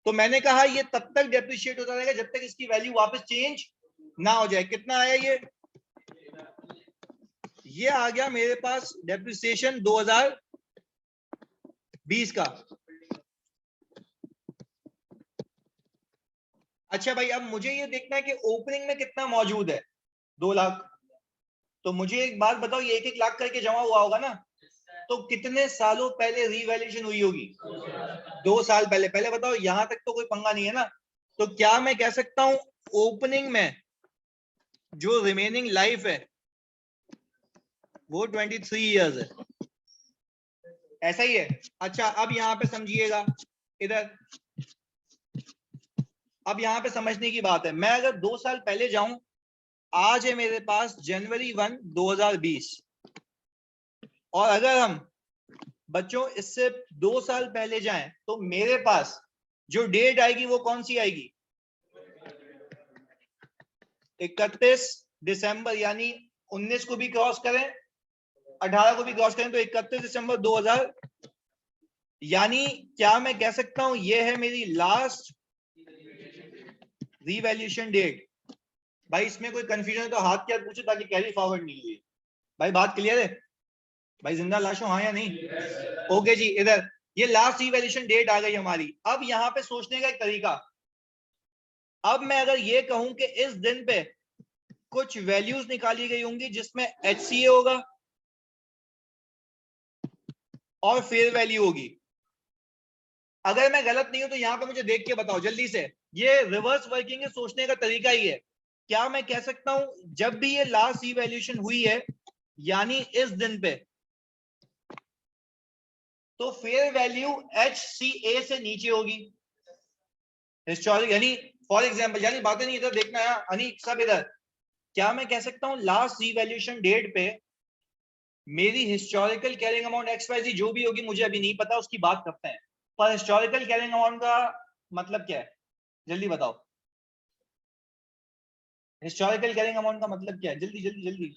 तो मैंने कहा ये तब तक डेप्रिशिएट होता रहेगा जब तक इसकी वैल्यू वापस चेंज ना हो जाए। कितना आया ये आ गया मेरे पास डेप्रिसिएशन 2020 का। अच्छा भाई, अब मुझे ये देखना है कि ओपनिंग में कितना मौजूद है, 2 लाख। तो मुझे एक बात बताओ, ये 1-1 लाख करके जमा हुआ होगा ना, तो कितने सालों पहले रीवैल्यूएशन हुई होगी? 2 साल पहले। पहले बताओ, यहां तक तो कोई पंगा नहीं है ना। तो क्या मैं कह सकता हूं ओपनिंग में जो रिमेनिंग लाइफ है वो 23 इयर्स है? ऐसा ही है। अच्छा, अब यहां पे समझिएगा इधर, अब यहां पे समझने की बात है। मैं अगर 2 साल पहले जाऊं, आज है मेरे पास जनवरी 1, 2020, और अगर हम बच्चों इससे 2 साल पहले जाएं तो मेरे पास जो डेट आएगी वो कौन सी आएगी? 31 दिसंबर, यानी 19 को भी क्रॉस करें, 18 को भी क्रॉस करें तो 31 दिसंबर 2000। यानी क्या मैं कह सकता हूं ये है मेरी लास्ट रीवैल्यूएशन डेट? भाई इसमें कोई कंफ्यूजन है तो हाथ क्या पूछो ताकि कैरी फॉरवर्ड नहीं हुई। भाई बात क्लियर है? भाई जिंदा लाशों, हाँ या नहीं? ओके जी, इधर ये लास्ट रीवैल्यूएशन डेट आ गई हमारी। अब यहां पे सोचने का एक तरीका, अब मैं अगर ये कहूं कि इस दिन पे कुछ वैल्यूज निकाली गई होंगी जिसमें HCA होगा और फेयर वैल्यू होगी। अगर मैं गलत नहीं हूं तो यहां पे मुझे देख के बताओ जल्दी से। ये रिवर्स वर्किंग है, सोचने का तरीका ही है। क्या मैं कह सकता हूं जब भी ये लास्ट रीवैल्यूएशन हुई है यानी इस दिन पे, तो फेयर वैल्यू HCA से नीचे होगी हिस्टोरिक, यानी फॉर एग्जांपल, यानी बातें नहीं इधर देखना है यानी सब इधर। क्या मैं कह सकता हूं लास्ट रीवैल्यूएशन डेट पे मेरी हिस्टोरिकल कैरिंग अमाउंट XYZ जो भी होगी, मुझे अभी नहीं पता, उसकी बात करते हैं, पर हिस्टोरिकल कैरिंग अमाउंट का मतलब क्या है? जल्दी बताओ, हिस्टोरिकल कैरिंग अमाउंट का मतलब क्या है? जल्दी जल्दी जल्दी।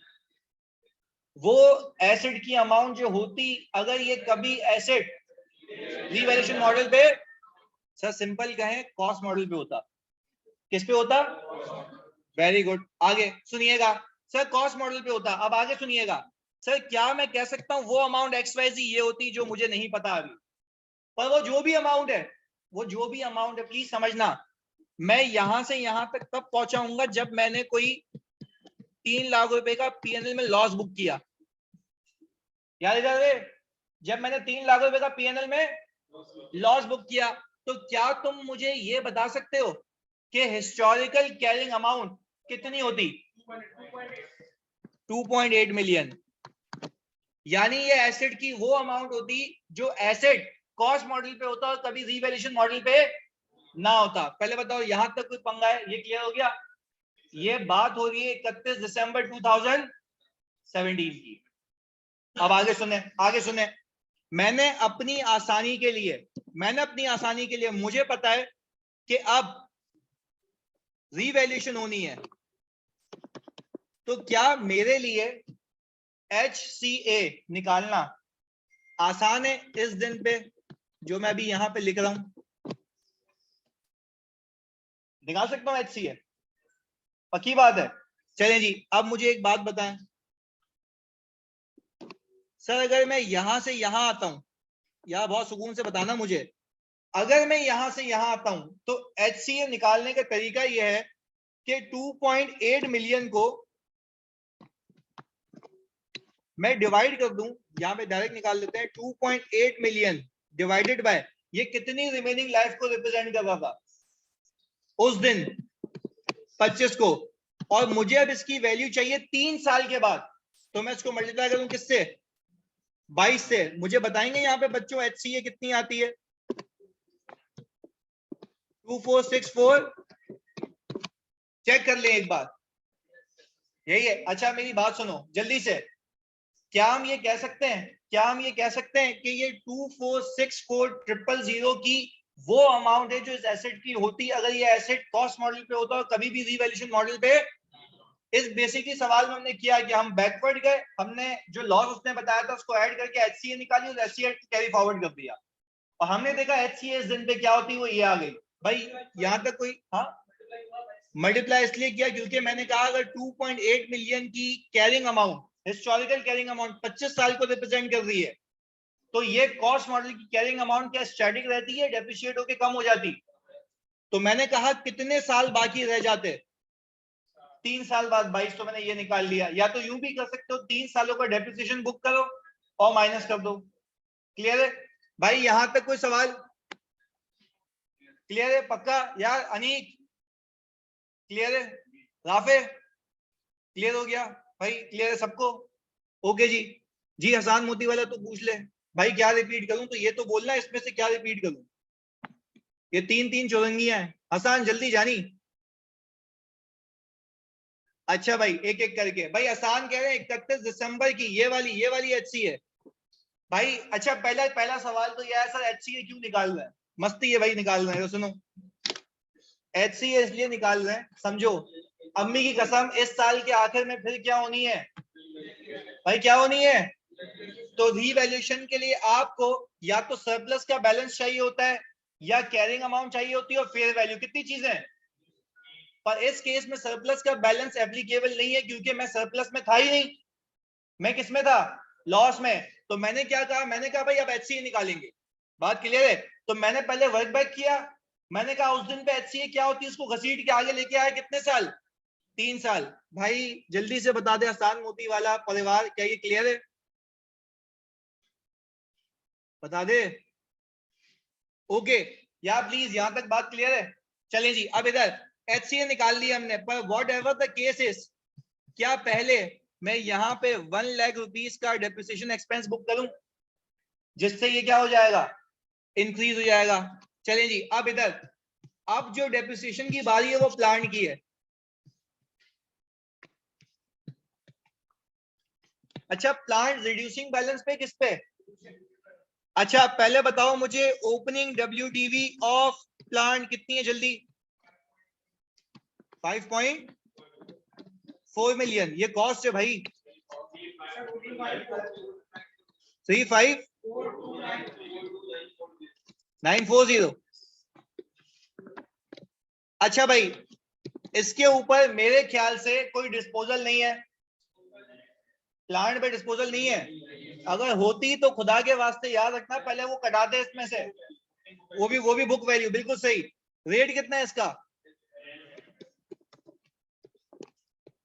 वो एसेट की अमाउंट जो होती अगर ये कभी एसेट रीवैल्यूएशन मॉडल पे, सर सिंपल कहें कॉस्ट मॉडल पे होता। किस पे होता? Very good. आगे सुनिएगा, सर कॉस्ट मॉडल पे होता। अब आगे सुनिएगा, सर क्या मैं कह सकता हूं वो अमाउंट XYZ ये होती जो मुझे नहीं पता अभी, पर वो जो भी अमाउंट है, वो जो भी अमाउंट है, प्लीज समझना, मैं यहां से यहां तक तब पहुंचाऊंगा जब मैंने कोई 3 लाख रुपए का PNL में लॉस बुक किया। याद इधर, जब मैंने 3 लाख रुपए का PNL में लॉस बुक किया, तो क्या तुम मुझे ये बता सकते हो कि हिस्टोरिकल कैरिंग अमाउंट कितनी होती? 2.8 मिलियन। यानी ये एसेट की वो अमाउंट होती जो एसेट कॉस्ट मॉडल पे होता और कभी रीवैल्यूएशन मॉडल पे ना होता। पहले बताओ यहां तक कोई पंगा है? ये क्लियर हो गया? ये बात हो रही है 31 दिसंबर 2017 की। अब आगे सुने, आगे सुने। मैंने अपनी आसानी के लिए, मुझे पता है कि अब रीवैल्यूएशन होनी है, तो क्या मेरे लिए HCA निकालना आसान है इस दिन पे जो मैं अभी यहां पे लिख रहा हूं? निकाल सकता हूं HCA? पक्की बात है? चलें जी, अब मुझे एक बात बताएं, सर अगर मैं यहां से यहां आता हूं, या बहुत सुकून से बताना मुझे, अगर मैं यहां से यहां आता हूं तो HCA निकालने का तरीका यह है कि 2.8 मिलियन को मैं डिवाइड कर दूं, यहां पे डायरेक्ट निकाल लेते हैं, 2.8 मिलियन डिवाइडेड बाय ये कितनी रिमेनिंग लाइफ को रिप्रेजेंट कर रहा था उस दिन 25 को, और मुझे अब इसकी वैल्यू चाहिए 3 साल के बाद। तो मैं इसको मल्टीप्लाई करूं किससे? 22 से। मुझे बताएंगे यहाँ पे बच्चों HCA कितनी आती है? 2464 चेक कर ले एक बार। यही है। अच्छा मेरी बात सुनो जल्दी से। क्या हम ये कह सकते हैं कि ये 2464,000 की वो अमाउंट है जो इस एसेट की होती अगर ये एसेट कॉस्ट मॉडल पे होता और कभी भी रीवैल्यूएशन मॉडल पे? इस बेसिकली सवाल में हमने किया कि हम बैकवर्ड गए, हमने जो लॉस उसने बताया था उसको ऐड करके HCA निकाली और HCA को कैरी फॉरवर्ड कर दिया और हमने देखा HCA इस दिन पे क्या होती है वो ये आ गई। भाई यहां तक कोई? हाँ, मल्टीप्लाई इसलिए किया क्योंकि मैंने कहा अगर 2.8 मिलियन की carrying amount, historical carrying amount 25 साल को रिप्रेजेंट कर रही है तो ये कॉस्ट मॉडल की कैरिंग अमाउंट क्या स्टैटिक रहती है, डेप्रिशिएट होकर कम हो जाती? तो मैंने कहा कितने साल बाकी रह जाते? 3 साल बाद 22, तो मैंने ये निकाल लिया। या तो यूं भी कर सकते हो 3 सालों का डेप्रिसिएशन बुक करो और माइनस कर दो। क्लियर है भाई? यहां तक कोई सवाल? क्लियर है पक्का यार? अनीक क्लियर है? राफे क्लियर हो गया भाई? क्लियर है सबको? ओके जी। जी हसान मोती वाला तो पूछ ले भाई क्या रिपीट करूं? तो ये तो बोलना इसमें से क्या रिपीट करूं? ये 3 चौरंगियां हैं। हसान जल्दी जानी। अच्छा भाई एक एक करके। भाई आसान कह रहे हैं 31 दिसंबर की ये वाली HC है भाई। अच्छा पहला सवाल तो ये है सर HCA क्यों निकाल रहे हैं? मस्ती है भाई निकाल रहे हैं तो सुनो। HCA इसलिए निकाल रहे हैं समझो, अम्मी की कसम इस साल के आखिर में फिर क्या होनी है भाई? क्या होनी है? तो रीवैल्यूएशन के लिए आपको या तो सरप्लस का बैलेंस चाहिए होता है या कैरिंग अमाउंट चाहिए होती है और फेयर वैल्यू। कितनी चीजें? पर इस केस में सरप्लस का बैलेंस एप्लीकेबल नहीं है क्योंकि मैं सरप्लस में था ही नहीं, मैं किस में था? लॉस में। तो मैंने क्या कहा? मैंने कहा भाई अब HCA निकालेंगे। बात क्लियर है? तो मैंने पहले वर्क बैक किया। मैंने कहा उस दिन पे HCA क्या होती है उसको घसीट के आगे लेके आया। कितने साल? 3 साल। भाई जल्दी से बता दे हसान मोती वाला परिवार, क्या ये क्लियर है? बता दे। ओके या प्लीज यहां तक बात क्लियर है? चलें जी। अब इधर HCA निकाल लिया हमने, पर what ever the case is, क्या पहले मैं यहाँ पे 1 लाख रुपीस का डेप्रिसिएशन एक्सपेंस बुक करूं जिससे ये क्या हो जाएगा? इंक्रीज हो जाएगा। चलें जी। अब इधर अब जो डेप्रिसिएशन की बारी है वो प्लांट की है। अच्छा प्लांट रिड्यूसिंग बैलेंस पे किस पे? अच्छा पहले बताओ मुझे ओपनिंग WDV ऑफ प्लांट कितनी है जल्दी? 5.4 मिलियन। ये कॉस्ट है भाई 35940। अच्छा भाई इसके ऊपर मेरे ख्याल से कोई डिस्पोजल नहीं है, प्लांट पे डिस्पोजल नहीं है। अगर होती तो खुदा के वास्ते याद रखना पहले वो कटाते इसमें से, वो भी बुक वैल्यू। बिल्कुल सही। रेट कितना है इसका?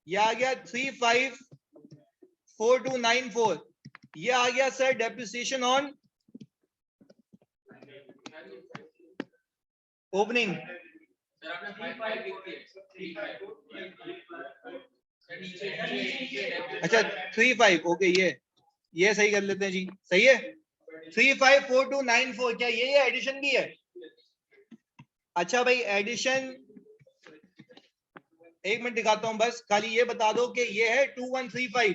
ये आ गया 354294। ये आ गया सर डेप्रिसिएशन ऑन ओपनिंग। अच्छा 35 ओके। ये सही कर लेते हैं जी। सही है 354294। क्या ये एडिशन भी है? अच्छा भाई एडिशन एक मिनट दिखाता हूं बस, खाली ये बता दो कि ये है 2135।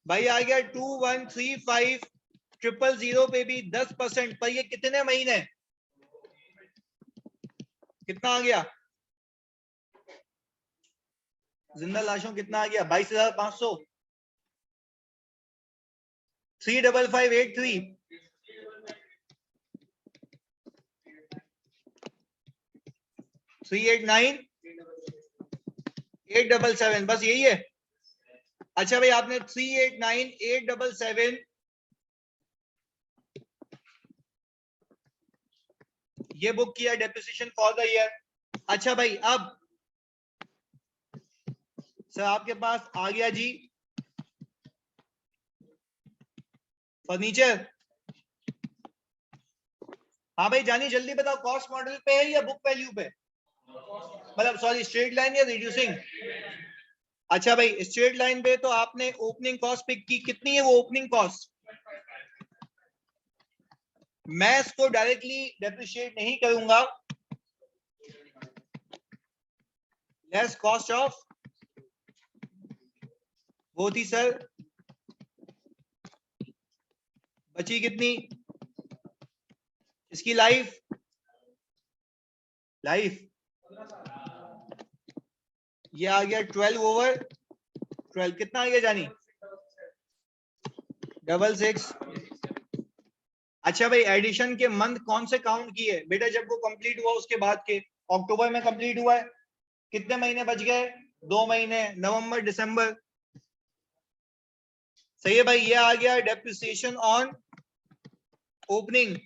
भाई आ गया 2135,000 पे भी 10% पर ये कितने महीने? कितना आ गया? जिंदा लाशों कितना आ गया? 22,500। 35583 389 877 बस यही है। अच्छा भाई आपने 389 877 ये बुक किया डेप्रिसिएशन फॉर द ईयर। अच्छा भाई अब सर आपके पास आ गया जी फर्नीचर। हाँ भाई जानी जल्दी बताओ कॉस्ट मॉडल पे है या बुक वैल्यू पे? मतलब सॉरी स्ट्रेट लाइन या रिड्यूसिंग? अच्छा भाई स्ट्रेट लाइन पे तो आपने ओपनिंग कॉस्ट पिक की, कितनी है वो ओपनिंग कॉस्ट? मैं इसको डायरेक्टली डेप्रिशिएट नहीं करूंगा, लेस कॉस्ट ऑफ वो थी सर, बची कितनी इसकी लाइफ ये आ गया 12/12, कितना आ गया जानी 66। अच्छा भाई एडिशन के मंथ कौन से काउंट किए बेटा? जब वो कंप्लीट हुआ उसके बाद के, अक्टूबर में कंप्लीट हुआ है, कितने महीने बच गए? 2 महीने, नवंबर दिसंबर। सही है भाई, ये आ गया डेप्रिसिएशन ऑन ओपनिंग।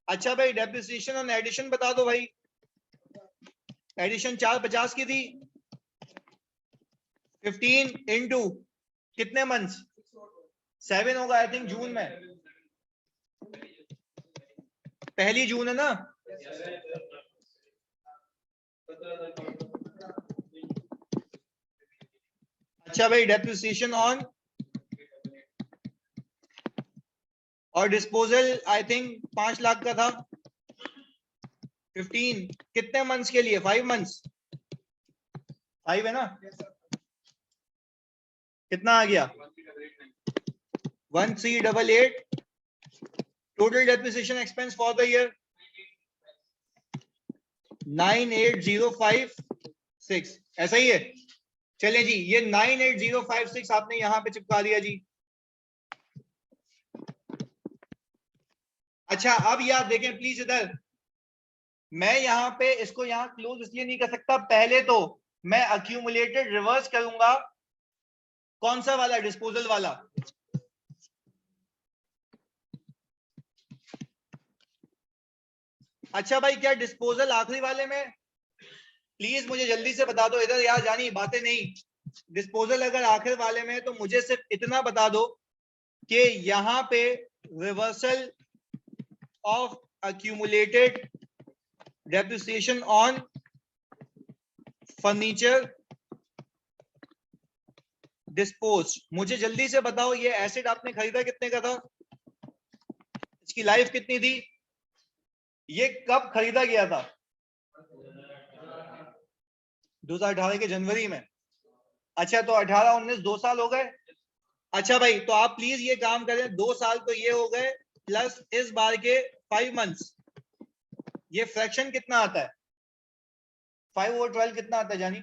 अच्छा भाई डेप्रिसिएशन ऑन एडिशन बता दो भाई। एडिशन 450 की थी, 15 इंटू कितने मंथ्स? 7 होगा आई थिंक, जून में, पहली जून है ना? अच्छा भाई डेप्रिसिएशन ऑन और डिस्पोजल आई थिंक 5 लाख का था, 15 कितने मंथ्स के लिए? 5 मंथ्स, 5 है ना? कितना आ गया? 1388। Total depreciation expense for the year 98056, ऐसा ही है? चलिए जी, ये 98056 आपने यहां पे चिपका दिया जी। अच्छा अब याद देखें प्लीज इधर, मैं यहां पे इसको यहां क्लोज इसलिए नहीं कर सकता, पहले तो मैं अक्यूमुलेटेड रिवर्स करूंगा, कौन सा वाला? डिस्पोजल वाला। अच्छा भाई क्या डिस्पोजल आखिरी वाले में? प्लीज मुझे जल्दी से बता दो इधर, यार जानी बातें नहीं। डिस्पोजल अगर आखिर वाले में है तो मुझे सिर्फ इतना बता दो कि यहां पे reversal of accumulated depreciation on furniture disposed, मुझे जल्दी से बताओ ये एसेट आपने खरीदा कितने का था, इसकी लाइफ कितनी थी, ये कब खरीदा गया था? 2018 के जनवरी में। अच्छा तो 18-19 2 साल हो गए। अच्छा भाई तो आप प्लीज ये काम करें, 2 साल तो ये हो गए प्लस इस बार के 5 मंथ्स, ये फ्रैक्शन कितना आता है? 5 और 12 कितना आता है जानी?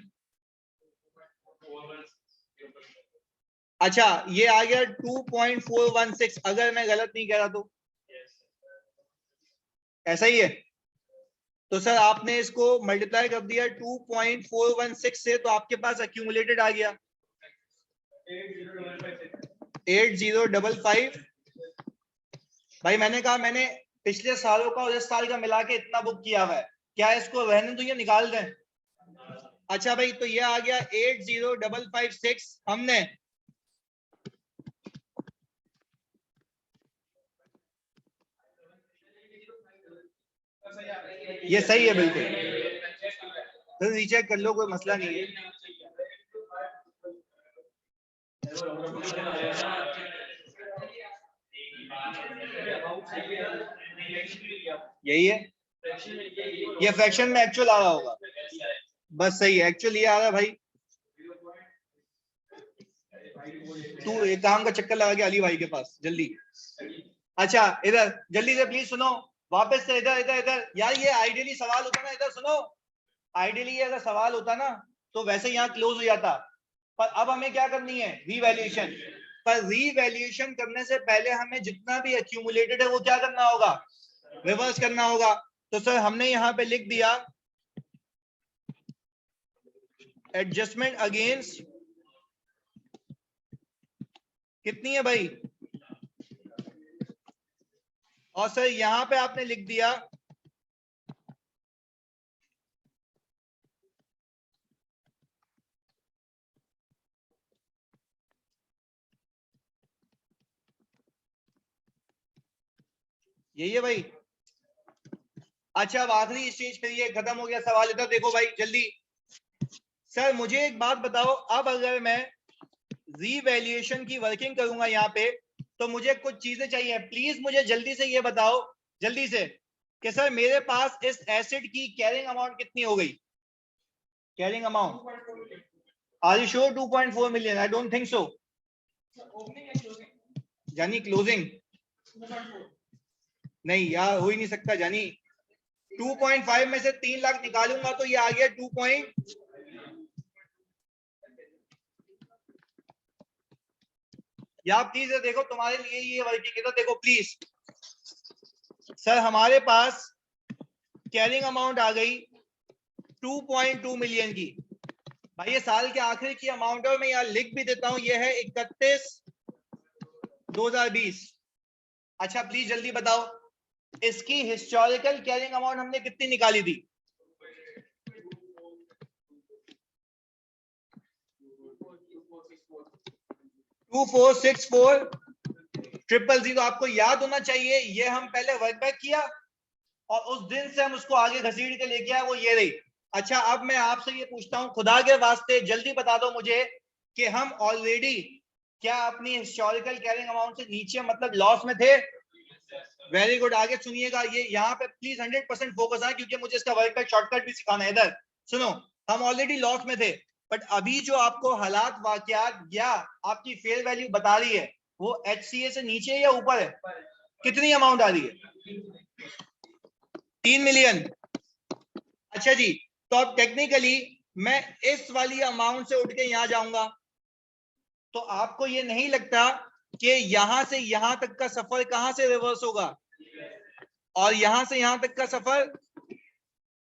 अच्छा ये आ गया 2.416, अगर मैं गलत नहीं कह रहा तो, ऐसा ही है? तो सर आपने इसको मल्टीप्लाई कर दिया 2.416 से, तो आपके पास अक्यूमुलेटेड आ गया 8055। भाई मैंने कहा मैंने पिछले सालों का और इस साल का मिला के इतना बुक किया हुआ है, क्या इसको रहने तो ये निकाल दें? अच्छा भाई तो ये आ गया 80556, हमने ये सही है बिल्कुल, फिर रीचेक कर लो, कोई मसला नहीं है। यही है, ये फ्रैक्शन में एक्चुअल आ रहा होगा, बस सही है, एक्चुअल ये आ रहा है भाई। तू एक काम का चक्कर लगा के अली भाई के पास जल्दी। अच्छा इधर जल्दी से प्लीज सुनो, वापस से इधर इधर इधर, यार ये आइडियली सवाल होता ना, इधर सुनो, आइडियली अगर सवाल होता ना तो वैसे यहाँ क्लोज हो जाता, पर अब हमें क्या करनी है? रीवैल्यूएशन। पर रीवैल्यूएशन करने से पहले हमें जितना भी एक्यूमुलेटेड है वो क्या करना होगा? रिवर्स करना होगा। तो सर हमने यहाँ पे लिख दिया एडजस्टमेंट अगेंस्ट, कितनी है भाई? और सर यहां पे आपने लिख दिया यही है भाई। अच्छा अब आखिरी स्टेज पे ये खत्म हो गया सवाल, इधर देखो भाई जल्दी, सर मुझे एक बात बताओ, अब अगर मैं रीवैल्यूएशन की वर्किंग करूंगा यहाँ पे तो मुझे कुछ चीजें चाहिए, प्लीज मुझे जल्दी से ये बताओ जल्दी से कि सर मेरे पास इस एसेट की कैरिंग अमाउंट कितनी हो गई? Carrying amount are you sure 2.4 million? I don't think so. जानी क्लोजिंग नहीं यार, हो ही नहीं सकता जानी। 2.5 में से 3 लाख निकालूंगा तो ये आ गया 2. या प्लीज देखो तुम्हारे लिए ये वर्किंग है तो देखो प्लीज। सर हमारे पास कैरिंग अमाउंट आ गई 2.2 मिलियन की। भाई ये साल के आखिर की अमाउंट है और मैं यहाँ लिख भी देता हूं, ये है 31/2020। अच्छा प्लीज जल्दी बताओ इसकी हिस्टोरिकल कैरिंग अमाउंट हमने कितनी निकाली थी? 2464,000। आपको याद होना चाहिए ये हम पहले वर्क बैक किया और उस दिन से हम उसको आगे घसीट के लेके आए, वो ये रही। अच्छा अब मैं आपसे ये पूछता हूं, खुदा के वास्ते जल्दी बता दो मुझे कि हम ऑलरेडी क्या अपनी हिस्टोरिकल कैरिंग अमाउंट से नीचे मतलब लॉस में थे? वेरी गुड, आगे सुनिएगा, ये यहाँ पे प्लीज 100% फोकस है क्योंकि मुझे इसका वर्क बैक शॉर्टकट भी सिखाना है। इधर सुनो, हम ऑलरेडी लॉस में थे बट अभी जो आपको हालात वाकयात या आपकी फेयर वैल्यू बता रही है वो HCA से नीचे या ऊपर है? कितनी अमाउंट आ रही है? 3 मिलियन। अच्छा जी, तो अब टेक्निकली मैं इस वाली अमाउंट से उठ के यहां जाऊंगा तो आपको ये नहीं लगता कि यहां से यहां तक का सफर कहां से रिवर्स होगा और यहां से यहां तक का सफर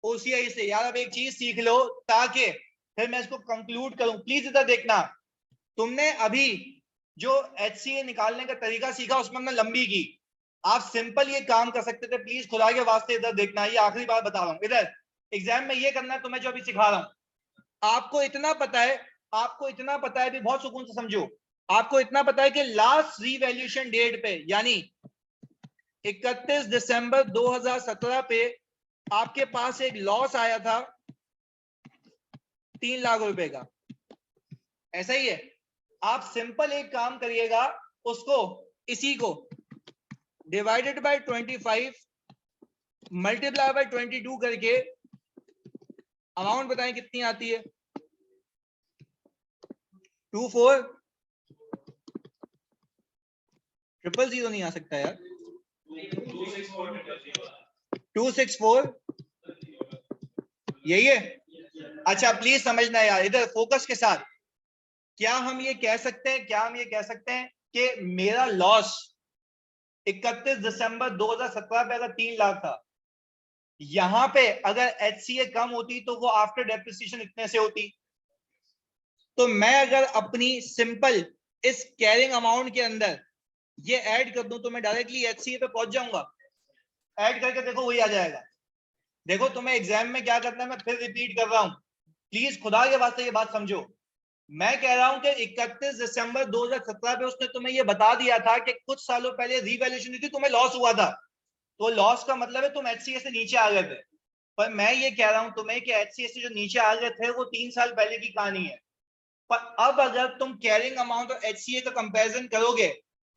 OCI से? यार अब एक चीज सीख लो ताकि फिर मैं इसको कंक्लूड करूं। प्लीज इधर देखना, तुमने अभी जो HCA निकालने का तरीका सीखा उसमें हमने लंबी की, आप सिंपल ये काम कर सकते थे। प्लीज खुदा के वास्ते इधर देखना, ये आखिरी बार बता रहा हूं, इधर एग्जाम में ये करना है तुम्हें जो अभी सिखा रहा हूं। आपको इतना पता है, आपको इतना पता है, भी बहुत सुकून से समझो, आपको इतना पता है कि लास्ट रीवैल्यूएशन डेट पे यानी 31 दिसंबर 2017 पे आपके पास एक लॉस आया था 3 लाख रुपए का, ऐसा ही है? आप सिंपल एक काम करिएगा, उसको इसी को डिवाइडेड बाय 25 मल्टीप्लाई बाय 22 करके अमाउंट बताएं कितनी आती है? 24,000 नहीं आ सकता यार, 264 यही है। अच्छा प्लीज समझना यार, इधर फोकस के साथ, क्या हम ये कह सकते हैं, क्या हम ये कह सकते हैं कि मेरा लॉस 31 दिसंबर 2017 पे अगर 3 लाख था, यहां पे अगर HCA कम होती तो वो आफ्टर डेप्रिसिएशन इतने से होती? तो मैं अगर अपनी सिंपल इस कैरिंग अमाउंट के अंदर ये ऐड कर दूं तो मैं डायरेक्टली HCA पे पहुंच जाऊंगा। ऐड करके देखो वही आ जाएगा। देखो तुम्हें एग्जाम में क्या करना है, मैं फिर रिपीट कर रहा हूं, प्लीज खुदा के वास्ते ये बात समझो। मैं कह रहा हूं कि 31 दिसंबर 2017 पे उसने तुम्हें ये बता दिया था कि कुछ सालों पहले रीवैल्यूएशन हुई थी, तुम्हें लॉस हुआ था, तो लॉस का मतलब है तुम HCA से नीचे आ गए थे। पर मैं ये कह रहा हूं तुम्हें कि HCA से जो नीचे आ गए थे वो 3 साल पहले की कहानी है। पर अब अगर तुम कैरिंग अमाउंट और HCA का कंपैरिजन करोगे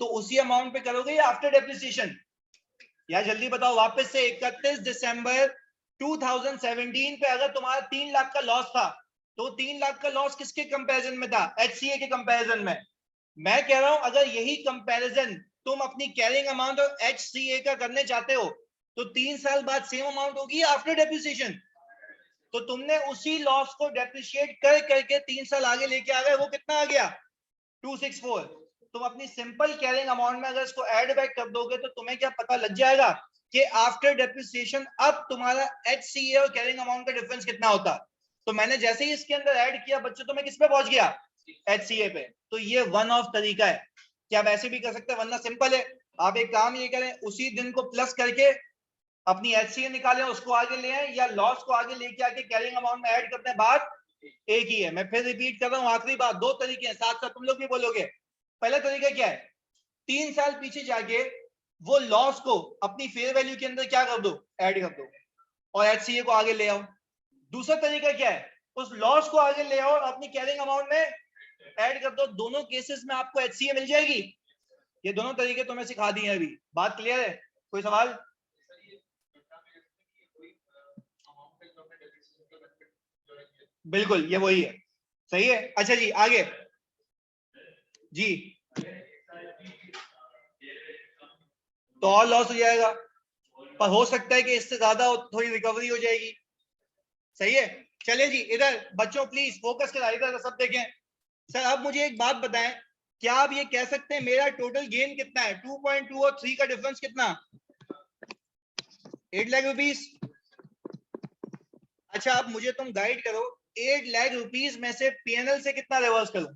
तो उसी अमाउंट पे करोगे या आफ्टर डेप्रिसिएशन? यार जल्दी बताओ वापस से, 31 दिसंबर 2017 पे अगर तुम्हारा 3 लाख का लॉस था तो 3 लाख का लॉस किसके कंपैरिजन में था? HCA के कंपैरिजन में। मैं कह रहा हूं अगर यही कंपैरिजन तुम अपनी कैरिंग अमाउंट और HCA का करने चाहते हो तो 3 साल बाद सेम अमाउंट होगी आफ्टर डेप्रिसिएशन? तो तुमने उसी लॉस को डेप्रिशिएट कर करके 3 साल आगे लेके आ गए, वो कितना आ गया? 264। तुम अपनी सिंपल कैरिंग अमाउंट में अगर इसको ऐड बैक कर दोगे तो तुम्हें क्या पता लग जाएगा कि आफ्टर डेप्रिसिएशन अब तुम्हारा HCA और कैरिंग अमाउंट का डिफरेंस कितना होता? तो मैंने जैसे ही इसके अंदर ऐड किया बच्चों तो मैं किस पे पहुंच गया? HCA पे। तो ये वन ऑफ तरीका है, क्या आप ऐसे भी कर सकते हैं, वरना सिंपल है, आप एक काम ये करें, उसी दिन को प्लस करके अपनी HCA निकालें, उसको आगे ले आए, या लॉस को आगे लेके आके कैरिंग अमाउंट में ऐड करते हैं, बात एक ही है। मैं फिर रिपीट कर रहा हूं, आखिरी बात, दो तरीके हैं, साथ साथ तुम लोग भी बोलोगे। पहला तरीका क्या है? 3 साल पीछे जाके वो लॉस को अपनी फेयर वैल्यू के अंदर क्या कर दो? ऐड कर दो और HCA को आगे ले आओ। दूसरा तरीका क्या है? उस लॉस को आगे ले आओ और अपनी कैरिंग अमाउंट में ऐड कर दो। दोनों केसेस में आपको HCA मिल जाएगी। ये दोनों तरीके तुम्हें सिखा दिए हैं अभी। बात क्लियर है? कोई सवाल? बिल्कुल, ये वही है। सही है। अच्छा जी, आगे जी। तो और लॉस हो जाएगा, पर हो सकता है कि इससे ज्यादा थोड़ी रिकवरी हो जाएगी। सही है। चलिए जी, इधर बच्चों प्लीज फोकस कराइए, इधर सब देखें। सर अब मुझे एक बात बताएं, क्या आप ये कह सकते हैं मेरा टोटल गेन कितना है? 2.2 और 3 का डिफरेंस कितना? 8 लाख रुपीस। अच्छा, अब मुझे तुम गाइड करो, 8 लाख रुपीस में से PNL से कितना रिवर्स करूं?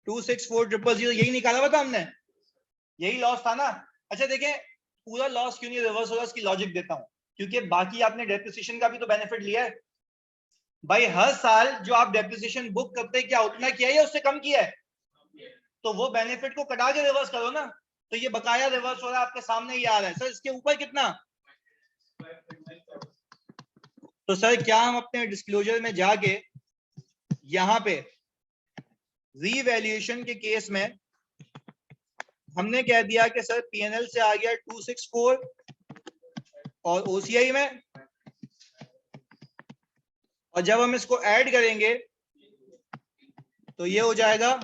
264,000, यही निकाला हुआ था हमने, यही लॉस था ना। अच्छा देखें, पूरा लॉस क्यों नहीं रिवर्स होगा, इसकी लॉजिक देता हूं। क्योंकि बाकी आपने डेप्रिसिएशन का भी तो बेनिफिट लिया है भाई। हर साल जो आप डेप्रिसिएशन बुक करते हैं, क्या उतना किया है या उससे कम किया है? तो वो बेनिफिट को कटा के रिवर्स करो ना। तो ये बकाया रिवर्स हो रहा है, आपके सामने ही आ रहा है। सर इसके ऊपर कितना? तो सर क्या हम अपने डिस्क्लोजर में जाके यहां पे रीवैल्यूएशन के केस में हमने कह दिया कि सर PNL से आ गया 264 और OCI में, और जब हम इसको ऐड करेंगे तो ये हो जाएगा।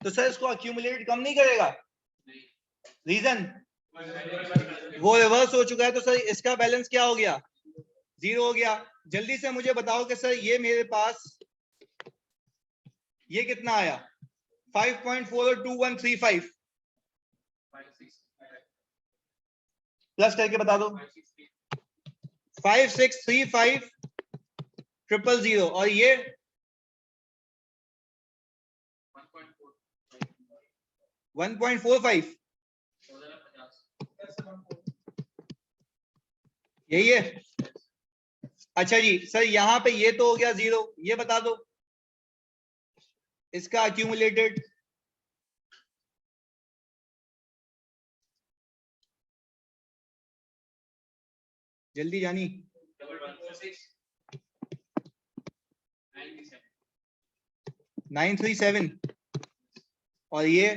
तो सर इसको अक्यूमुलेट कम नहीं करेगा? रीजन वो रिवर्स हो चुका है। तो सर इसका बैलेंस क्या हो गया? 0 हो गया। जल्दी से मुझे बताओ कि सर ये मेरे पास ये कितना आया? 5.4 और 2135 प्लस करके बता दो। 5635,000 और ये 1.45, यही है। अच्छा जी सर, यहां पे ये तो हो गया 0, ये बता दो इसका अक्यूमुलेटेड। जल्दी जानी। 937 और ये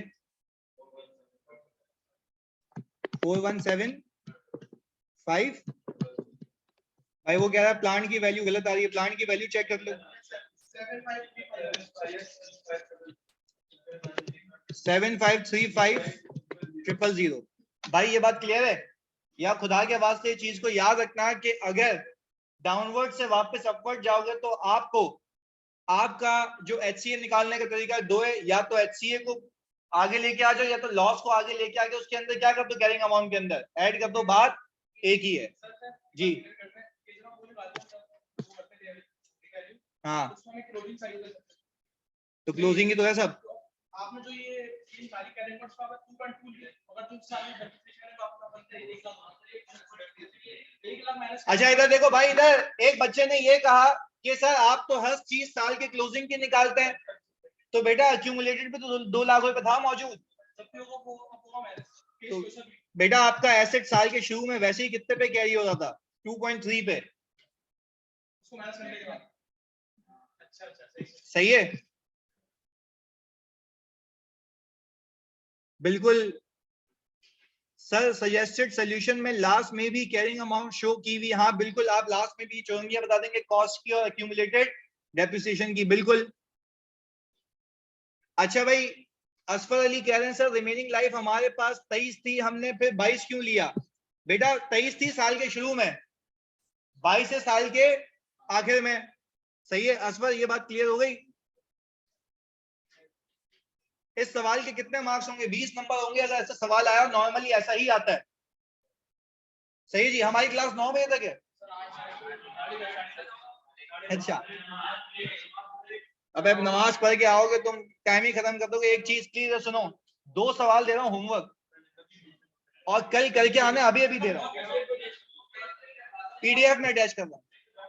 4175। भाई वो कह रहा है प्लांट की वैल्यू गलत आ रही है, प्लांट की वैल्यू चेक कर लो। 7535,000। भाई ये बात क्लियर है? या खुदा के वास्ते इस चीज को याद रखना कि अगर डाउनवर्ड से वापस अपवर्ड जाओगे तो आपको आपका जो HCA निकालने का तरीका दो है। या तो HCA को आगे लेके आ जाओ, या तो लॉस को आगे लेके आके उसके अंदर क्या कर दो, कैरिंग अमाउंट के अंदर ऐड कर दो। बात एक ही है जी। हाँ तो क्लोजिंग ही तो है सब। आपने जो ये तीन सारी कैरिंग अमाउंट का 2.2 लिया, अगर 2 साल में डेप्रिसिएशन है तो आपका बनता है 1 लाख माइनस। अच्छा इधर देखो भाई, इधर एक बच्चे ने ये कहा कि सर आप तो हर चीज साल के क्लोजिंग की निकालते हैं, तो बेटा अक्यूमुलेटेड पे तो 2 लाख रुपए था मौजूद। तो बेटा आपका एसेट साल के शुरू में वैसे ही कितने पे कैरी हो रहा था? 2.3 पे। सही है। बिल्कुल सर, सजेस्टेड सोल्यूशन में लास्ट में भी कैरिंग अमाउंट शो की हुई। हाँ बिल्कुल, आप लास्ट में भी चौंगिया बता देंगे कॉस्ट की और अक्यूमुलेटेड डेप्रिसिएशन की। बिल्कुल। अच्छा भाई, असफर अली कह रहे हैं सर रिमेनिंग लाइफ हमारे पास 23 थी, हमने फिर 22 क्यों लिया? बेटा 23 थी साल के शुरू में, 22 है साल के आखिर में। सही है असफर, ये बात क्लियर हो गई? इस सवाल के कितने मार्क्स होंगे? 20 नंबर होंगे अगर ऐसा सवाल आया। नॉर्मली ऐसा ही आता है। सही जी, हमारी क्लास 9 बजे तक है। अच्छा, अब नमाज पढ़ के आओगे तुम, टाइम ही खत्म कर दोगे। एक चीज क्लियर सुनो, 2 सवाल दे रहा हूँ होमवर्क, और कल करके आने, अभी अभी दे रहा हूँ, PDF में अटैच कर रहा हूँ।